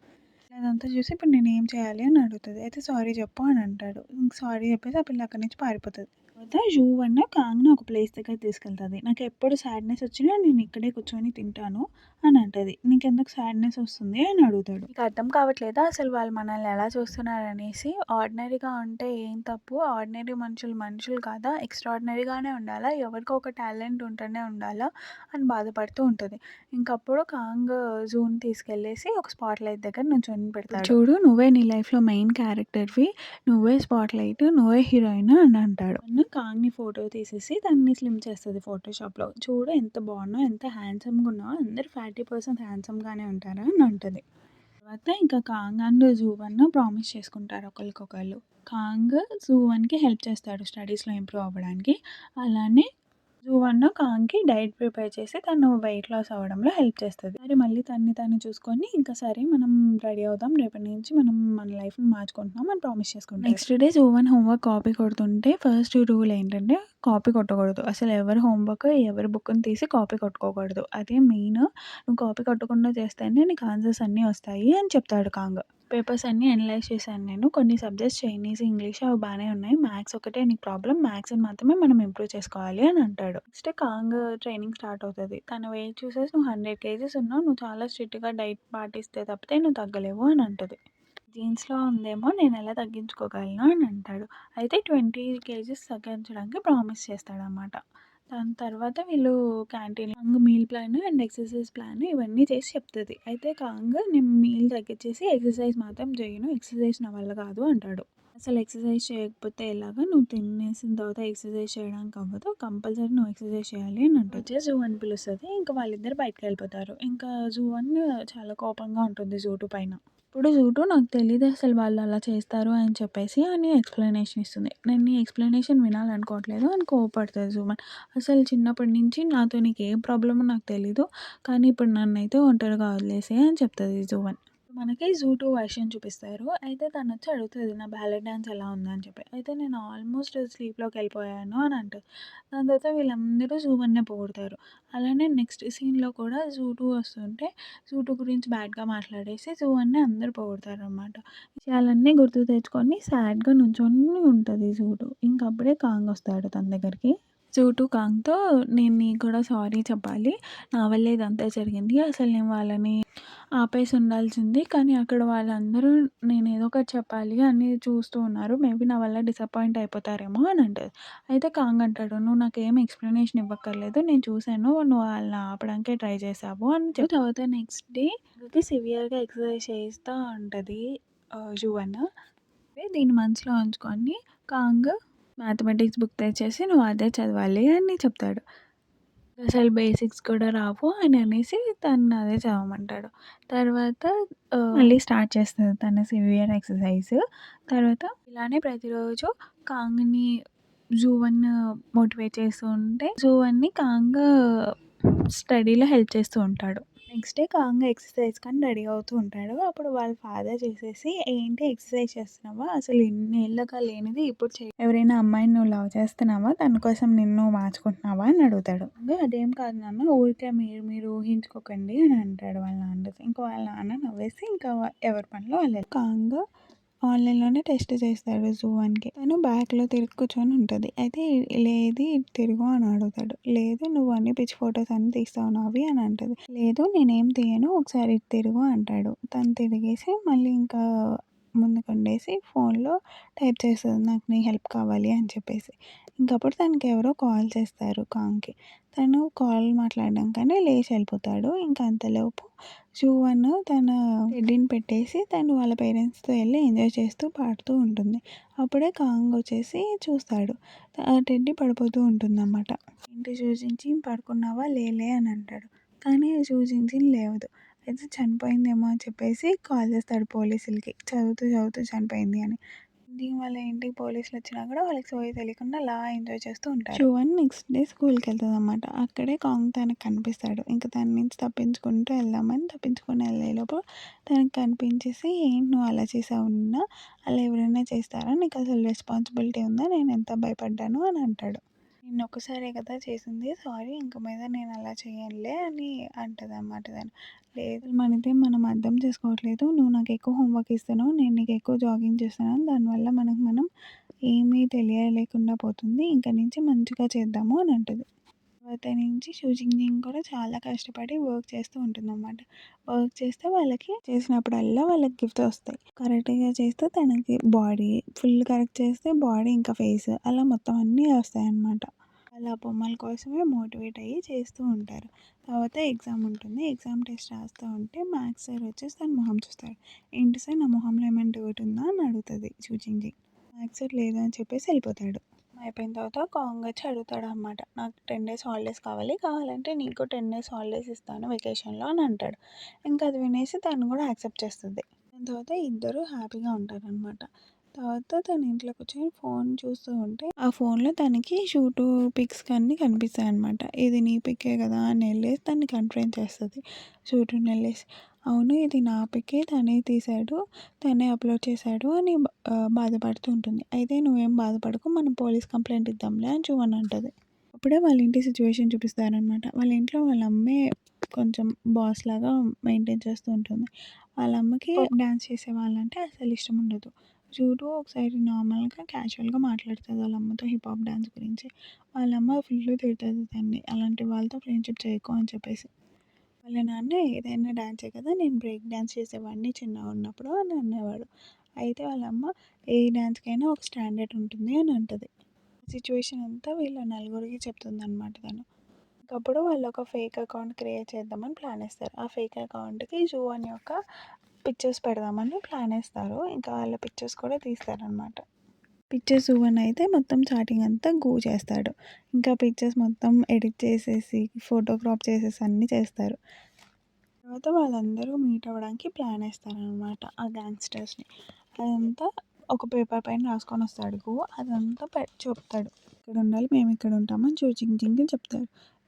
అదంతా చూసి ఇప్పుడు నేనేం చేయాలి అని అడుగుతది. అయితే సారీ చెప్పు అని అంటాడు. ఇంక సారీ చెప్పేసి ఆ పిల్ల అక్కడి నుంచి పారిపోతది. తర్వాత జూవన్న కాంగ్‌ని ఒక ప్లేస్ దగ్గరికి తీసుకెళ్తది. నాకెప్పుడు సాడ్‌నెస్ వచ్చినా నేను ఇక్కడే కూర్చొని తింటాను అని అంటది. నీకెందుకు సాడ్‌నెస్ వస్తుంది అని అడుగుతాడు. నీకు అర్థం కావట్లేదా అసలు వాళ్ళు మనల్ని ఎలా చూస్తున్నారనేసి? ఆర్డినరీగా ఉంటే ఏం తప్పు? ఆర్డినరీ మనుషులు మనుషులు కాదా? ఎక్స్ట్రార్డినరీగానే ఉండాలా? ఎవరికో ఒక టాలెంట్ ఉంటూనే ఉండాలా? అని బాధపడుతూ ఉంటది. ఇంకప్పుడు కాంగ్ జూని తీసుకెళ్ళేసి ఒక స్పాట్ లైట్ దగ్గర నుంచొని పెడతాడు. చూడు నువ్వే నీ లైఫ్‌లో మెయిన్ క్యారెక్టర్‌వి. నువ్వే స్పాట్ లైట్. నువ్వే హీరోయిన్ అని అంటాడు. తను కాంగ్‌ని ఫోటో తీసేసి దాన్ని స్లిమ్ చేస్తది ఫోటోషాప్‌లో. చూడు ఎంత బాగున్నావు, ఎంత హ్యాండ్సమ్‌గా ఉన్నావు. అందరూ 40% హ్యాండ్సమ్‌గానే ఉంటారా అని అంటది. తర్వాత ఇంకా కాంగ్ అండ్ జూవన్ ప్రామిస్ చేసుకుంటారు ఒకళ్ళకొకళ్ళు. కాంగ్ జూవన్‌కి హెల్ప్ చేస్తాడు స్టడీస్‌లో ఇంప్రూవ్ అవ్వడానికి. అలానే జువన్న కాంగ్‌కి డైట్ ప్రిపేర్ చేసి తను వెయిట్ లాస్ అవ్వడంలో హెల్ప్ చేస్తది. మరి మళ్ళీ తన్ని తను చూసుకొని ఇంకా సరే మనం రెడీ అవుదాం. రేపటి నుంచి మనం మన లైఫ్‌ని మార్చుకుంటున్నాం అని ప్రామిస్ చేసుకుంటారు. నెక్స్ట్ డే జువన్ హోంవర్క్ కాపీ కొడుతుంటే ఫస్ట్ రూల్ ఏంటంటే కాపీ కొట్టకూడదు. అసలు ఎవరి హోంవర్క్ ఎవరి బుక్‌ని తీసి కాపీ కొట్టుకోకూడదు. అదే మెయిన్. నువ్వు కాపీ కొట్టకుండా చేస్తేనే నీకు ఆన్సర్స్ అన్నీ వస్తాయి అని చెప్తాడు కాంగ్. పేపర్స్ అన్నీ అనలైజ్ చేశాను నేను. కొన్ని సబ్జెక్ట్స్ చైనీస్, ఇంగ్లీష్ అవి బానే ఉన్నాయి. మ్యాథ్స్ ఒకటే నీకు ప్రాబ్లమ్. మ్యాథ్స్‌ని మాత్రమే మనం ఇంప్రూవ్ చేసుకోవాలి అని అంటాడు. నెక్స్ట్ కాంగ్ ట్రైనింగ్ స్టార్ట్ అవుతది. తన వెయిట్ చూసేసి నువ్వు 100 కేజీస్ ఉన్నావు. నువ్వు చాలా స్ట్రిక్ట్‌గా డైట్ పాటిస్తే తప్పితే నువ్వు తగ్గలేవు అని అంటది. జీన్స్‌లో ఉందేమో నేనెలా తగ్గించుకోగలను అని అంటాడు. అయితే 20 కేజీస్ తగ్గించడానికి ప్రామిస్ చేస్తాడనమాట. దాని తర్వాత వీళ్ళు క్యాంటీన్‌లో Kong meal plan and exercise plan ఇవన్నీ చేసి చెప్తది. అయితే కాంగ్ నేను మీల్ తగ్గించేసి ఎక్సర్సైజ్ మాత్రం చేయను. ఎక్సర్సైజ్ నా వల్ల కాదు అంటాడు. అసలు ఎక్సర్సైజ్ చేయకపోతే ఎలాగా? నువ్వు తినేసిన తర్వాత ఎక్సర్సైజ్ చేయడానికి అవ్వదు. కంపల్సరీ నువ్వు ఎక్సర్సైజ్ చేయాలి అని అంటది. వచ్చేసి జూ అని పిలుస్తది. ఇంకా వాళ్ళిద్దరు బయటికెళ్ళిపోతారు. ఇంకా జూ అని చాలా కోపంగా ఉంటుంది జూ2 పైన. ఇప్పుడు చూడు నాకు తెలీదు అసలు వాళ్ళు అలా చేస్తారు అని చెప్పేసి అని ఎక్స్‌ప్లనేషన్ ఇస్తుంది. నేను నీ ఎక్స్‌ప్లనేషన్ వినాలనుకోవట్లేదు అని కోపపడతది సుమన్. అసలు చిన్నప్పటి నుంచి నాతో నీకేం ప్రాబ్లమో నాకు తెలీదు. కానీ ఇప్పుడు నన్నైతే ఒంటరిగా వదిలేసేయి అని చెప్తది జువన్. మనకి జూ2 వర్షన్ చూపిస్తారు. అయితే తనొచ్చి అడుగుతది నా బ్యాలె డాన్స్ ఎలా ఉందా అని చెప్పి. అయితే నేను ఆల్మోస్ట్ స్లీప్‌లోకెళ్ళిపోయాను అని అంటది. దాని తర్వాత వీళ్ళందరూ జూ1నే పొగుడుతారు. అలానే నెక్స్ట్ సీన్‌లో కూడా జూ2 వస్తుంటే జూ2 గురించి బ్యాడ్‌గా మాట్లాడేసి జూ1ని అందరూ పొగుడుతారనమాట. విషయాలన్నీ గుర్తు తెచ్చుకొని సాడ్‌గా నుంచొని ఉంటది జూ2. ఇంకప్పుడే కాంగ్ వస్తాడు తన దగ్గరికి. జూ2 కాంగ్‌తో నేను నీకు కూడా సారీ చెప్పాలి. నా వల్లే ఇదంతా జరిగింది. అసలు నేను వాళ్ళని ఆపేసి ఉండాల్సింది. కానీ అక్కడ వాళ్ళందరూ నేనేదో ఒకటి చెప్పాలి అని చూస్తూ ఉన్నారు. మేబీ నా వల్ల డిసప్పాయింట్ అయిపోతారేమో అని అంటది. అయితే కాంగ్ అంటాడు, "నువ్వు నాకేం ఎక్స్‌ప్లనేషన్ ఇవ్వక్కర్లేదు. నేను చూసాను. నువ్వు వాళ్ళని ఆపడానికే ట్రై చేశావు" అని తర్వాత నెక్స్ట్ డే సివియర్‌గా ఎక్సర్సైజ్ చేస్తా ఉంటది జువన్. దీన్ని మనసులో ఉంచుకొని కాంగ్ మ్యాథమెటిక్స్ బుక్ తెచ్చేసి నువ్వు అదే చదవాలి అని చెప్తాడు. అసలు బేసిక్స్ కూడా రావు అని అనేసి తనని అదే చదవమంటాడు. తర్వాత మళ్ళీ స్టార్ట్ చేస్తది తన సివియర్ ఎక్సర్‌సైజ్. తర్వాత ఇలానే ప్రతిరోజు కాంగ్‌ని జూవన్ మోటివేట్ చేస్తూ ఉంటే జూవన్‌ని కాంగ్ స్టడీలో హెల్ప్ చేస్తూ ఉంటాడు. నెక్స్ట్ డే కామ్‌గా ఎక్సర్‌సైజ్‌కని రెడీ అవుతూ ఉంటాడు. అప్పుడు వాళ్ళ ఫాదర్ చూసేసి, "ఏంటి ఎక్సర్‌సైజ్ చేస్తున్నావా? అసలు ఇన్నేళ్లుగా లేనిది ఇప్పుడు ఎవరైనా అమ్మాయిని నువ్వు లవ్ చేస్తున్నావా? తన కోసం నిన్ను మార్చుకుంటున్నావా?" అని అడుగుతాడు. "అదేం కాదు నాన్న, ఊరికే మీరు మీరు ఊహించుకోకండి" అని అంటాడు వాళ్ళ నాన్నతో. ఇంకా వాళ్ళ నాన్న నవ్వేసి ఇంకా ఎవరి పనిలో వాళ్ళు కామ్‌గా ఆన్‌లైన్‌లోనే టెస్ట్ చేస్తాడు జూ1కి. తను బ్యాక్‌లో తిరిగి కూర్చొని ఉంటది. అయితే లేది ఇటు తిరుగు అని అడుగుతాడు. లేదు నువ్వు అన్ని పిచ్చి ఫోటోస్ అన్నీ తీస్తావు నావి అని అంటది. లేదు నేనేం తీయను, ఒకసారి ఇటు తిరుగు అంటాడు. తను తిరిగేసి మళ్ళీ ఇంకా ముందుకొండేసి ఫోన్‌లో టైప్ చేస్తది నాకు నీ హెల్ప్ కావాలి అని చెప్పేసి. ఇంకప్పుడు తనకి ఎవరో కాల్ చేస్తారు కామ్‌కి. తను కాల్ మాట్లాడడంకని లేచి వెళ్ళిపోతాడు. ఇంకా అంతలోపు జూ1 తన టెడ్డీని పెట్టేసి తను వాళ్ళ పేరెంట్స్‌తో ఎళ్లి ఎంజాయ్ చేస్తూ పాడుతూ ఉంటుంది. అప్పుడే కాంగ్ వచ్చేసి చూస్తాడు. ఆ టెడ్డీ పడిపోతూ ఉంటుందన్నమాట. ఏంటి జూజించి పడుకున్నావా? లేలే అని అంటాడు. కానీ జూజించి లేవదు. అయితే చనిపోయిందేమో అని చెప్పేసి కాల్ చేస్తాడు పోలీసులకి. చదువుతూ చదువుతూ చనిపోయింది అని. దీనివల్ల ఏంటి పోలీసులొచ్చినా కూడా వాళ్ళకి సోయి తెలియకుండా అలా ఎంజాయ్ చేస్తూ ఉంటారు. షువన్ నెక్స్ట్ డే స్కూల్‌కెళ్తదనమాట. అక్కడే కాంగ్ తనకి కనిపిస్తాడు. ఇంక దాని నుంచి తప్పించుకుంటూ వెళ్దామని తప్పించుకొని వెళ్ళేలోపు తనకి కనిపించేసి, "ఏంటి నువ్వు అలా చేసావు నిన్న? అలా ఎవరైనా చేస్తారా? నీకసలు రెస్పాన్సిబిలిటీ ఉందా? నేనెంత భయపడ్డాను" అని అంటాడు. "నిన్నొక్కసారే కదా చేసింది. సారీ ఇంక మీద నేను అలా చేయనులే" అని అంటదనమాట తను. లేదు మనిద్దరం మనం అర్థం చేసుకోవట్లేదు. నువ్వు నాకు ఎక్కువ హోంవర్క్ ఇస్తున్నావు. నేను నీకు ఎక్కువ జాగింగ్ చేస్తున్నాను. దానివల్ల మనకు మనం ఏమీ తెలియలేకుండా పోతుంది. ఇంక నుంచి మంచిగా చేద్దాము అని అంటది. తర్వాత నుంచి షూజింగ్‌జింగ్ కూడా చాలా కష్టపడి వర్క్ చేస్తూ ఉంటుందన్నమాట. వర్క్ చేస్తే వాళ్ళకి చేసినప్పుడల్లా వాళ్ళకి గిఫ్ట్స్ వస్తాయి. కరెక్ట్‌గా చేస్తే తనకి బాడీ, ఫుల్ కరెక్ట్ చేస్తే బాడీ ఇంకా ఫేస్ అలా మొత్తం అన్నీ వస్తాయన్నమాట. వాళ్ళ బొమ్మల కోసమే మోటివేట్ అయ్యి చేస్తూ ఉంటారు. తర్వాత ఎగ్జామ్ ఉంటుంది. ఎగ్జామ్ టెస్ట్ రాస్తూ ఉంటే మ్యాథ్స్ సార్ వచ్చేసి తన మొహం చూస్తాడు. "ఏంటి సార్ నా మొహంలో ఏమైనా డర్ట్ ఉందా?" అని అడుగుతది షూజింగ్‌జింగ్. మ్యాథ్స్ సార్ లేదు అని చెప్పేసి వెళ్ళిపోతాడు. అయిపోయిన తర్వాత కాంగ్ వచ్చి అడుగుతాడనమాట. "నాకు 10 డేస్ హాలిడేస్ కావాలి. కావాలంటే నీకు 10 డేస్ హాలిడేస్ ఇస్తాను వెకేషన్‌లో" అని అంటాడు. ఇంకా అది వినేసి తను కూడా యాక్సెప్ట్ చేస్తది. దాని తర్వాత ఇద్దరు హ్యాపీగా ఉంటారనమాట. తర్వాత తను ఇంట్లో కూర్చొని ఫోన్ చూస్తూ ఉంటే, ఆ ఫోన్‌లో తనకి షూటు పిక్స్ అన్నీ కనిపిస్తాయనమాట. "ఇది నీ పిక్కే కదా!" అని ఎళ్ళేసి తనని కన్ఫరెన్స్ చేస్తది. షూటుని ఎళ్ళేసి, "అవును ఇది నా పిక్కే తనే తీశాడు. తనే అప్‌లోడ్ చేశాడు" అని బాధపడుతూ ఉంటుంది. "అయితే నువ్వేం బాధపడకు మనం పోలీస్ కంప్లెయింట్ ఇద్దాంలే" అని జువన్ అంటది. అప్పుడే వాళ్ళ ఇంటి సిట్యుయేషన్ చూపిస్తారనమాట. వాళ్ళ ఇంట్లో వాళ్ళ అమ్మే కొంచెం బాస్‌లాగా మెయింటైన్ చేస్తూ ఉంటుంది. వాళ్ళ అమ్మకి డాన్స్ చేసేవాళ్ళంటే అసలు ఇష్టం ఉండదు. చూడు ఒకసారి నార్మల్‌గా క్యాజువల్‌గా మాట్లాడుతది వాళ్ళ అమ్మతో హిప్ హాప్ డాన్స్ గురించి. వాళ్ళ అమ్మ ఫుల్లు తిడతది దాన్ని. అలాంటి వాళ్ళతో ఫ్రెండ్‌షిప్ చేయకు అని చెప్పేసి. వాళ్ళ నాన్న ఏదైనా డాన్సే కదా! నేను బ్రేక్ డాన్స్ చేసేవాడిని చిన్నగున్నప్పుడు అని అనేవాడు. అయితే వాళ్ళ అమ్మ ఏ డాన్స్‌కైనా ఒక స్టాండర్డ్ ఉంటుంది అని అంటది. సిట్యుయేషన్ అంతా వీళ్ళ నలుగురికి చెప్తుందనమాట తను. ఇంకప్పుడు వాళ్ళు ఒక ఫేక్ అకౌంట్ క్రియేట్ చేద్దామని ప్లాన్ ఏస్తారు. ఆ ఫేక్ అకౌంట్‌కి జువాన్ యొక్క పిక్చర్స్ పెడదామని ప్లాన్ ఏస్తారు. ఇంకా వాళ్ళ పిక్చర్స్ కూడా తీస్తారనమాట. పిక్చర్స్ జువాన్ అయితే మొత్తం చాటింగ్ అంతా చేస్తాడు. ఇంకా పిక్చర్స్ మొత్తం ఎడిట్ చేసేసి, ఫోటో క్రాప్ చేసేసి అన్నీ చేస్తారు. తర్వాత వాళ్ళందరూ మీట్ అవ్వడానికి ప్లాన్ ఏస్తారనమాట ఆ గ్యాంగ్‌స్టర్స్‌ని. అదంతా ఒక పేపర్ పైన రాసుకొనొస్తాడు అదంతా చెప్తాడు. ఇక్కడుండాలి, మేమిక్కడ ఉంటామని షూ జింగ్ జింగ్‌కి చెప్తాడు.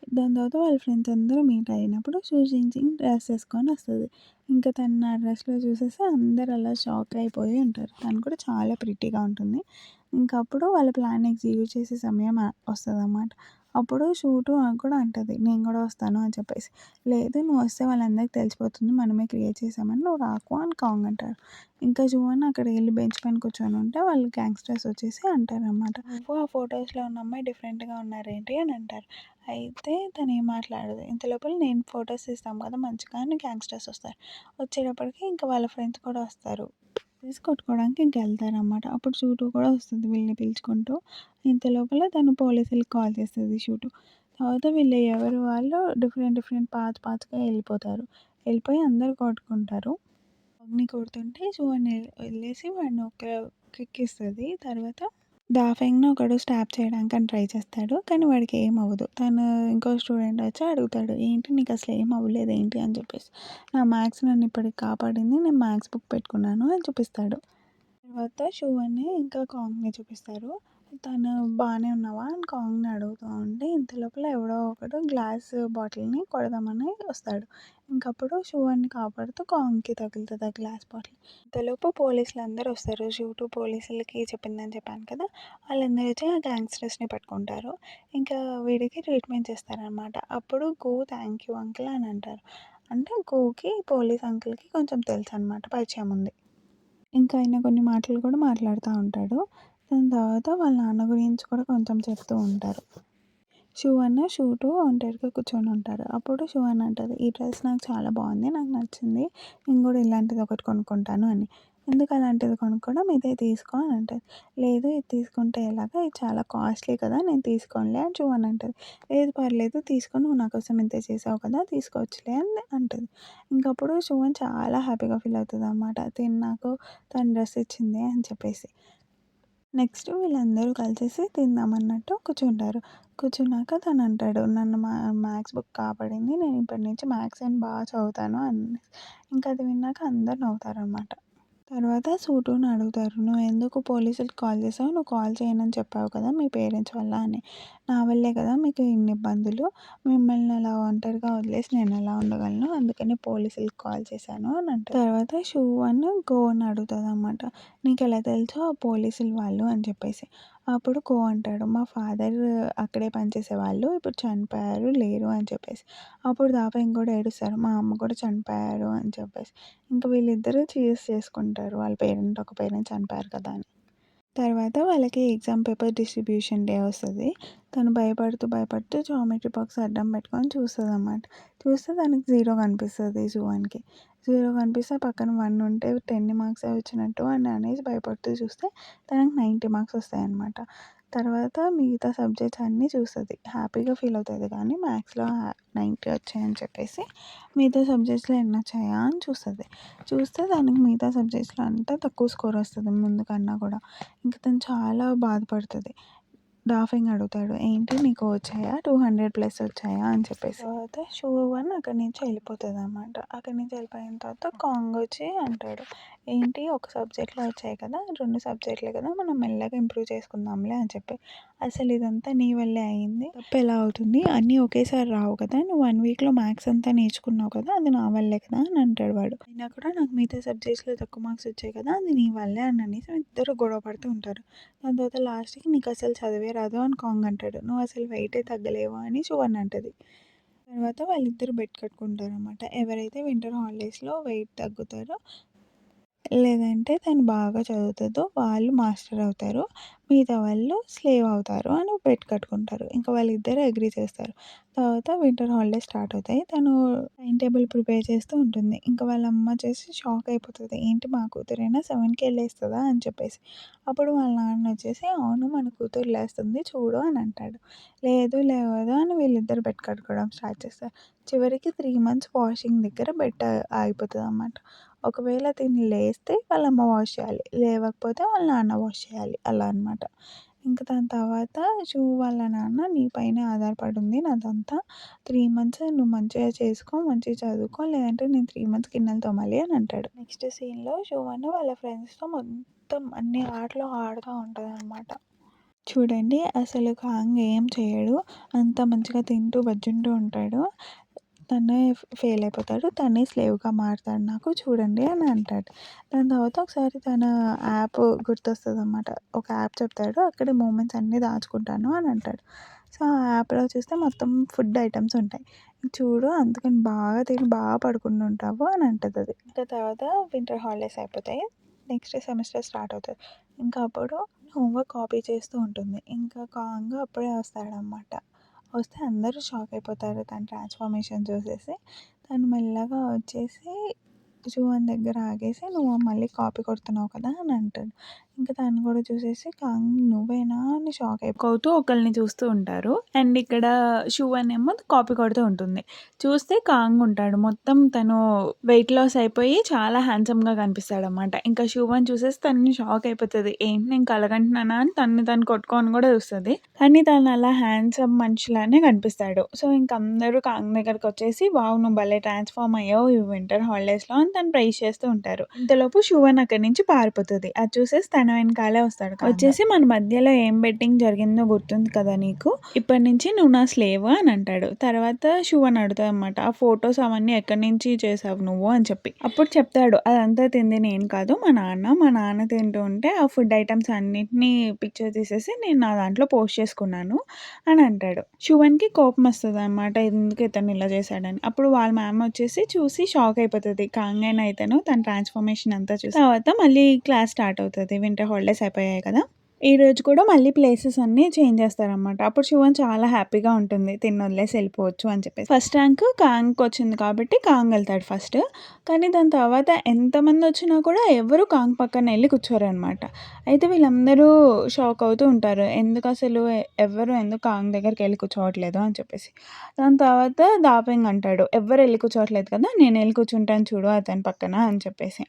దాని తర్వాత వాళ్ళ ఫ్రెండ్స్ అందరూ మీట్ అయినప్పుడు షూ జింగ్ జింగ్ డ్రెస్ ఏసుకొనొస్తది. ఇంకా తనని ఆ డ్రెస్‌లో చూసేసి అందరూ అలా షాక్ అయిపోయి ఉంటారు. తను కూడా చాలా ప్రిట్టీగా ఉంటుంది. ఇంక అప్పుడు వాళ్ళ ప్లాన్ ఎగ్జిక్యూట్ చేసే సమయం వస్తదనమాట. అప్పుడు షూటు కూడా అంటది, "నేను కూడా వస్తాను" అని చెప్పేసి. "లేదు నువ్వొస్తే వాళ్ళందరికి తెలిసిపోతుంది మనమే క్రియేట్ చేసామని, నువ్వు రాకు" అని కాంగ్ అంటారు. ఇంకా జువాన్ అక్కడికెళ్ళి బెంచ్ పైన కూర్చొని ఉంటే వాళ్ళు గ్యాంగ్‌స్టర్స్ వచ్చేసి అంటారనమాట, "నువ్వు ఆ ఫోటోస్‌లో ఉన్న అమ్మాయి డిఫరెంట్‌గా ఉన్నారేంటి" అని అంటారు. అయితే తనేం మాట్లాడదు. ఇంత లోపల నేను ఫోటోస్ తీస్తాం కదా మంచిగా అని గ్యాంగ్‌స్టర్స్ వస్తారు. వచ్చేటప్పటికి ఇంకా వాళ్ళ ఫ్రెండ్స్ కూడా వస్తారు. తీసి కొట్టుకోవడానికి ఇంక ఎళ్తారనమాట. అప్పుడు షూటు కూడా వస్తుంది వీళ్ళని పిలుచుకుంటూ. ఇంత లోపల తను పోలీసులకి కాల్ చేస్తది షూటు. తర్వాత వీళ్ళు ఎవరు వాళ్ళు డిఫరెంట్ డిఫరెంట్ పాత్‌గా ఎళ్ళిపోతారు. ఎళ్ళిపోయి అందరూ కొట్టుకుంటారు. అగ్ని కొడుతుంటే జువాన్ ఎళ్ళేసి వాడిని ఒక కిక్ ఇస్తది. తర్వాత దాఫెంగ్‌ని ఒకడు స్టాబ్ చేయడానికని ట్రై చేస్తాడు. కానీ వాడికి ఏం అవ్వదు. తను ఇంకో స్టూడెంట్ వచ్చి అడుగుతాడు, "ఏంటి నీకసలు ఏం అవ్వలేదు ఏంటి?" అని చెప్పేసి. "నా మ్యాథ్స్ నన్ను ఇప్పటికి కాపాడింది. నేను మ్యాథ్స్ బుక్ పెట్టుకున్నాను" అని చూపిస్తాడు. తర్వాత షూవన్ని ఇంకా కాంగ్‌ని చూపిస్తారు. తను "బానే ఉన్నావా?" అని కాంగ్‌ని అడుగుతా ఉంటే, ఇంత లోపల ఎవడో ఒకడు గ్లాస్ బాటిల్‌ని కొడదామని వస్తాడు. ఇంకప్పుడు శువన్ని కాపాడుతూ కాంగ్‌కి తగులుతది ఆ గ్లాస్ బాటిల్. ఇంతలోపు పోలీసులందరూ వస్తారు. శివ పోలీసులకి చెప్పిందని చెప్పాను కదా! వాళ్ళందరూ వచ్చి ఆ గ్యాంగ్‌స్టర్స్‌ని పట్టుకుంటారు. ఇంకా వీడికి ట్రీట్మెంట్ చేస్తారనమాట. అప్పుడు "గో థాంక్ యూ అంకుల్" అని అంటారు. అంటే గోకి పోలీస్ అంకుల్‌కి కొంచెం తెలుసనమాట, పరిచయం ఉంది. ఇంకా ఆయన కొన్ని మాటలు కూడా మాట్లాడుతా ఉంటాడు. దాని తర్వాత వాళ్ళ నాన్న గురించి కూడా కొంచెం చెప్తూ ఉంటారు. షూటు ఒంటరిగా కూర్చొని ఉంటారు. అప్పుడు శివాని అంటది, "ఈ డ్రెస్ నాకు చాలా బాగుంది. నాకు నచ్చింది. నేను కూడా ఇలాంటిది ఒకటి కొనుక్కుంటాను" అని. "ఎందుకు అలాంటిది కొనుక్కోవడం? ఇదే తీసుకో" అని అంటది. "లేదు, ఇది తీసుకుంటే ఎలాగా? ఇది చాలా కాస్ట్లీ కదా! నేను తీసుకోనులే" అని శివాని అంటది. "లేదు పర్లేదు తీసుకో. నువ్వు నా కోసం ఇంత చేసావు కదా! తీసుకోవచ్చులే" అని అంటది. ఇంకప్పుడు శివాని చాలా హ్యాపీగా ఫీల్ అవుతదనమాట. తిను నాకు తను డ్రెస్ ఇచ్చింది అని చెప్పేసి. నెక్స్ట్ వీళ్ళందరూ కలిసేసి తిందామన్నట్టు కూర్చుంటారు. కూర్చున్నాక తనంటాడు, "నన్ను మ్యాథ్స్ బుక్ కాపాడింది. నేను ఇప్పటి నుంచి మ్యాథ్స్ అని చదువుతాను" అని. ఇంకా అది విన్నాక అందరూ నవ్వుతారనమాట. తర్వాత సూటుని అడుగుతారు, "నువ్వెందుకు పోలీసులకి కాల్ చేసావు? నువ్వు కాల్ చేయనని చెప్పావు కదా మీ పేరెంట్స్ వల్ల" అని. "నా వల్లే కదా మీకు ఇన్ని ఇబ్బందులు. మిమ్మల్ని అలా ఒంటరిగా వదిలేసి నేనెలా ఉండగలను? అందుకని పోలీసులకి కాల్ చేశాను" అని అంటారు. తర్వాత శువన్ గోని అడుగుతదనమాట, "నీకెలా తెలుసు ఆ పోలీసులు వాళ్ళు" అని చెప్పేసి. అప్పుడు గో అంటాడు, "మా ఫాదర్ అక్కడే పనిచేసేవాళ్ళు. ఇప్పుడు చనిపోయారు, లేరు" అని చెప్పేసి. అప్పుడు దాపైన కూడా ఏడుస్తారు, "మా అమ్మ కూడా చనిపోయారు" అని చెప్పేసి. ఇంక వీళ్ళిద్దరూ చీర్స్ చేసుకుంటారు. వాళ్ళ ఒక పేరెంట్ చనిపోయారు కదా అని. తర్వాత వాళ్ళకి ఎగ్జామ్ పేపర్ డిస్ట్రిబ్యూషన్ డే వస్తది. తను భయపడుతూ జామెట్రీ బాక్స్ అడ్డం పెట్టుకొని చూస్తదనమాట. చూస్తే తనకి 0 కనిపిస్తది శువాన్‌కి. 0 కనిపిస్తే పక్కన 1 ఉంటే 10 మార్క్సే వచ్చినట్టు అని అనేసి భయపడుతూ చూస్తే తనకి 90 మార్క్స్ వస్తాయనమాట. తర్వాత మిగతా సబ్జెక్ట్స్ అన్నీ చూస్తది. హ్యాపీగా ఫీల్ అవుతది కానీ మ్యాథ్స్‌లో 90 వచ్చాయని చెప్పేసి మిగతా సబ్జెక్ట్స్‌లో ఎన్నొచ్చాయా అని చూస్తది. చూస్తే దానికి మిగతా సబ్జెక్ట్స్‌లో అంతా తక్కువ స్కోర్ వస్తది ముందు కన్నా కూడా. ఇంక తను చాలా బాధపడుతది. డాఫింగ్ అడుగుతాడు, "ఏంటి నీకు వచ్చాయా? 200 ప్లస్ వచ్చాయా?" అని చెప్పేసి. తర్వాత శువన్ అక్కడి నుంచి వెళ్ళిపోతదనమాట. అక్కడి నుంచి వెళ్ళిపోయిన తర్వాత కాంగ్ వచ్చి అంటాడు, "ఏంటి ఒక సబ్జెక్ట్‌లో వచ్చాయి కదా! 2 సబ్జెక్ట్‌లే కదా! మనం మెల్లగా ఇంప్రూవ్ చేసుకుందాంలే" అని చెప్పి. "అసలు ఇదంతా నీ వల్లే అయింది. తప్పెలా అవుతుంది? అన్నీ ఒకేసారి రావు కదా! నువ్వు 1 వీక్‌లో మ్యాథ్స్ అంతా నేర్చుకున్నావు కదా! అది నా వల్లే కదా" అని అంటాడు వాడు. అయినా కూడా నాకు మిగతా సబ్జెక్ట్స్‌లో తక్కువ మార్క్స్ వచ్చాయి కదా! అది నీ వల్లే అని అనేసి ఇద్దరు గొడవ పడుతూ ఉంటారు. దాని తర్వాత లాస్ట్‌కి "నీకసలు చదువే రాదు" అని కాంగ్ అంటాడు. "నువ్వసలు వెయిటే తగ్గలేవు" అని శువన్ అంటది. తర్వాత వాళ్ళిద్దరూ బెట్ కట్టుకుంటారనమాట. ఎవరైతే వింటర్ హాలిడేస్‌లో వెయిట్ తగ్గుతారో, లేదంటే తను బాగా చదువుతదో వాళ్ళు మాస్టర్ అవుతారు. మిగతా వాళ్ళు స్లేవ్ అవుతారు అని బెట్ కట్టుకుంటారు. ఇంకా వాళ్ళిద్దరూ అగ్రీ చేస్తారు. తర్వాత వింటర్ హాలిడేస్ స్టార్ట్ అవుతాయి. తను టైమ్ టేబుల్ ప్రిపేర్ చేస్తూ ఉంటుంది. ఇంకా వాళ్ళ అమ్మ వచ్చేసి షాక్ అయిపోతది. "ఏంటి మా కూతురైనా 7కే లేస్తదా?" అని చెప్పేసి. అప్పుడు వాళ్ళ నాన్న వచ్చేసి, "అవును మన కూతురు లేస్తుంది చూడు" అని అంటాడు. లేదు లేవదు అని వీళ్ళిద్దరు బెట్ కట్టుకోవడం స్టార్ట్ చేస్తారు. చివరికి 3 మంత్స్ వాషింగ్ దగ్గర బెట్ ఆగిపోతదనమాట. ఒకవేళ తిను లేస్తే వాళ్ళ అమ్మ వాష్ చేయాలి. లేవకపోతే వాళ్ళ నాన్న వాష్ చేయాలి. అలా అనమాట. ఇంక దాని తర్వాత వాళ్ళ నాన్న, "నీ పైనే ఆధారపడి ఉంది నాదంతా. 3 మంత్స్ నువ్వు మంచిగా చేసుకో, మంచిగా చదువుకో, లేదంటే నేను 3 మంత్స్ గిన్నెలు తోమాలి" అని అంటాడు. నెక్స్ట్ సీన్‌లో శువన్ వాళ్ళ ఫ్రెండ్స్‌తో మొత్తం అన్ని ఆటలు ఆడుతా ఉంటదనమాట. చూడండి అసలు కాంగ్ ఏం చేయడు. అంత మంచిగా తింటూ బజ్జుంటూ ఉంటాడు. తనే ఫెయిల్ అయిపోతాడు. తనే స్లేవ్‌గా మారుతాడు నాకు చూడండి అని అంటాడు. దాని తర్వాత ఒకసారి తన యాప్ గుర్తొస్తదనమాట. ఒక యాప్ చెప్తాడు. అక్కడే మూమెంట్స్ అన్నీ దాచుకుంటాను అని అంటాడు. సో, ఆ యాప్‌లో చూస్తే మొత్తం ఫుడ్ ఐటెమ్స్ ఉంటాయి. చూడు అందుకని బాగా తిని బాగా పడుకుని ఉంటావు అని అంటదది. ఇంకా తర్వాత వింటర్ హాలిడేస్ అయిపోతాయి. నెక్స్ట్ సెమిస్టర్ స్టార్ట్ అవుతది. ఇంకా అప్పుడు హోంవర్క్ కాపీ చేస్తూ ఉంటుంది. ఇంకా కాంగ్ అప్పుడే వస్తాడనమాట. వస్తే అందరూ షాక్ అయిపోతారు తన ట్రాన్స్‌ఫర్మేషన్ చూసేసి. తను మెల్లగా వచ్చేసి జువాన్ దగ్గర ఆగేసి, "నువ్వు మళ్ళీ కాపీ కొడుతున్నావు కదా!" అని అంటాడు. ఇంక తను కూడా చూసేసి, "కాంగ్ నువ్వేనా?" అని షాక్ అయిపోతూ ఒకళ్ళని చూస్తూ ఉంటారు. అండ్ ఇక్కడ శువన్ ఏమో కాపీ కొడుతూ ఉంటుంది. చూస్తే కాంగ్ ఉంటాడు. మొత్తం తను వెయిట్ లాస్ అయిపోయి చాలా హ్యాండ్సమ్‌గా కనిపిస్తాడనమాట. ఇంకా శువన్ చూసేసి తనని షాక్ అయిపోతది. ఏంటి నేను కలగంటున్నానా అని తనని తను కొట్టుకొని కూడా చూస్తది. కానీ తను అలా హ్యాండ్సమ్ మనిషిలానే కనిపిస్తాడు. సో, ఇంక అందరూ కాంగ్ దగ్గరకొచ్చేసి, "వావ్! నువ్వు భలే ట్రాన్స్‌ఫార్మ్ అయ్యావు ఈ వింటర్ హాలిడేస్‌లో" అని తను ప్రైజ్ చేస్తూ ఉంటారు. ఇంతలోపు శువన్ అక్కడి నుంచి పారిపోతది. అది చూసేసి తన వెనకాలే వస్తాడు. వచ్చేసి మన మధ్యలో ఏం బెట్టింగ్ జరిగిందో గుర్తుంది కదా నీకు? ఇప్పటి నుంచి నువ్వు నా స్లేవ్ అని అంటాడు. తర్వాత శువన్ అడుగుతాదనమాట. ఆ ఫోటోస్ అవన్నీ ఎక్కడి నుంచి చేసావు నువ్వు అని చెప్పి. అప్పుడు చెప్తాడు అదంతా తింది నేను కాదు మా నాన్న. మా నాన్న తింటూ ఉంటే ఆ ఫుడ్ ఐటమ్స్ అన్నిటిని పిక్చర్ తీసేసి నేను నా దాంట్లో పోస్ట్ చేసుకున్నాను అని అంటాడు. శువన్‌కి కోపం వస్తదనమాట. ఎందుకు ఇతను ఇలా చేశాడని. అప్పుడు వాళ్ళ మ్యామ్ వచ్చేసి చూసి షాక్ అయిపోతది. కాంగైన ఇతను తన ట్రాన్స్‌ఫర్మేషన్ అంతా చూసి. తర్వాత మళ్ళీ క్లాస్ స్టార్ట్ అవుతది. వింటర్ హాలిడేస్ అయిపోయాయి కదా! ఈరోజు కూడా మళ్ళీ ప్లేసెస్ అన్నీ చేంజ్ చేస్తారనమాట. అప్పుడు శువన్ చాలా హ్యాపీగా ఉంటుంది. తిన్ని వదిలేసి వెళ్ళిపోవచ్చు అని చెప్పేసి. ఫస్ట్ ర్యాంక్ కాంగ్‌కొచ్చింది కాబట్టి కాంగ్ ఎళ్తాడు ఫస్ట్. కానీ దాని తర్వాత ఎంతమందొచ్చినా కూడా ఎవరు కాంగ్ పక్కన ఎళ్లి కూర్చోరనమాట. అయితే వీళ్ళందరూ షాక్ అవుతూ ఉంటారు. ఎందుకసలు ఎవ్వరు ఎందుకు కాంగ్ దగ్గరికెళ్లి కూర్చోవట్లేదు అని చెప్పేసి. దాని తర్వాత దాపెంగ్ అంటాడు. ఎవ్వరు ఎళ్లి కూర్చోవట్లేదు కదా! నేనెళ్లి కూర్చుంటాను చూడు అతని పక్కన అని చెప్పేసి.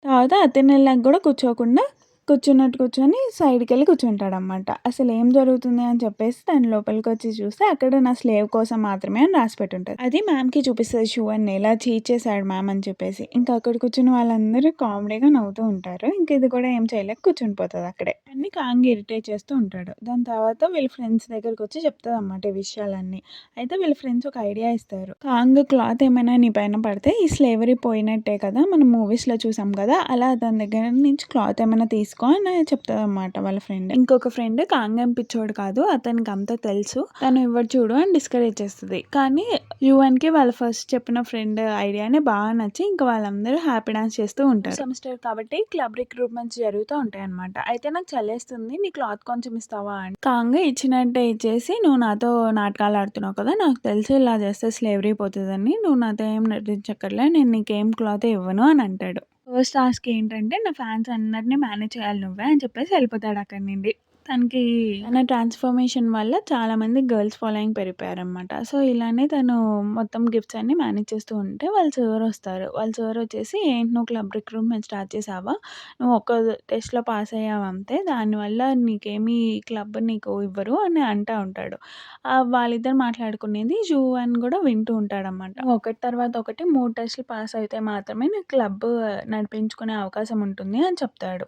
తర్వాత అతనెళ్ళాక గూడా కూర్చోకుండా కూర్చున్నట్టు కూర్చొని సైడ్‌కెళ్ళి కూర్చుంటాడనమాట. అసలేం జరుగుతుంది అని చెప్పేసి తను లోపలికొచ్చి చూస్తే అక్కడ నా స్లేవ్ కోసం మాత్రమే అని రాసి పెట్టుంటది. అది మ్యామ్‌కి చూపిస్తది శువన్‌ని ఇలా చీట్ చేశాడు మ్యామ్ అని చెప్పేసి. ఇంకా అక్కడ కూర్చున్న వాళ్ళందరూ కామెడీగా నవ్వుతూ ఉంటారు. ఇంక ఇది కూడా ఏం చేయలేక కూర్చుని పోతది అక్కడే. అన్ని కాంగ్ ఇరిటేట్ చేస్తూ ఉంటాడు. దాని తర్వాత వీళ్ళ ఫ్రెండ్స్ దగ్గరకొచ్చి చెప్తదనమాట ఈ విషయాలన్నీ. అయితే వీళ్ళ ఫ్రెండ్స్ ఒక ఐడియా ఇస్తారు. కాంగ్ క్లాత్ ఏమైనా నీ పైన పడితే ఈ స్లేవరీ పోయినట్టే కదా! మనం మూవీస్‌లో చూసాం కదా! అలా దాని దగ్గర నుంచి క్లాత్ ఏమైనా తీసుకో అని చెప్తదనమాట వాళ్ళ ఫ్రెండ్. ఇంకొక ఫ్రెండ్ కాంగ్ ఏం పిచ్చోడు కాదు. అతనికి అంతా తెలుసు. తను ఇవ్వడు చూడు అని డిస్కరేజ్ చేస్తది. కానీ యువన్‌కి వాళ్ళ ఫస్ట్ చెప్పిన ఫ్రెండ్ ఐడియానే బాగా నచ్చి ఇంకా వాళ్ళందరూ హ్యాపీ డాన్స్ చేస్తూ ఉంటారు. సెమిస్టర్ కాబట్టి క్లబ్ రిక్రూట్మెంట్స్ జరుగుతూ ఉంటాయన్నమాట. అయితే నాకు చలేస్తుంది. నీ క్లాత్ కొంచెం ఇస్తావా అని. కాంగ్ ఇచ్చినట్టే ఇచ్చేసి నువ్వు నాతో నాటకాలు ఆడుతున్నావు కదా! నాకు తెలుసు ఇలా చేస్తే స్లేవరీ పోతదని. నువ్వు నాతో ఏం నటించక్కర్లే. నేను నీకేం క్లాతే ఇవ్వను అని అంటాడు. ఫస్ట్ టాస్క్ ఏంటంటే నా ఫ్యాన్స్ అందరిని మేనేజ్ చేయాలి నువ్వే అని చెప్పేసి వెళ్ళిపోతాడు అక్కడి నుండి. తనకి తన ట్రాన్స్‌ఫర్మేషన్ వల్ల చాలామంది గర్ల్స్ ఫాలోయింగ్ పెరిగిపోయారనమాట. సో, ఇలానే తను మొత్తం గిఫ్ట్స్ అన్నీ మేనేజ్ చేస్తూ ఉంటే వాళ్ళ సార్ వస్తారు. వాళ్ళ సార్ వచ్చేసి "ఏంటి నువ్వు క్లబ్ రిక్రూట్మెంట్ స్టార్ట్ చేసావా? నువ్వు ఒక్క టెస్ట్‌లో పాస్ అయ్యావు అంతే. దానివల్ల నీకేమి క్లబ్ నీకు ఇవ్వరు" అని అంటా ఉంటాడు. వాళ్ళిద్దరు మాట్లాడుకునేది జూ అని కూడా వింటూ ఉంటాడనమాట. ఒకటి తర్వాత ఒకటి 3 టెస్ట్‌లు పాస్ అయితే మాత్రమే నీకు క్లబ్ నడిపించుకునే అవకాశం ఉంటుంది అని చెప్తాడు.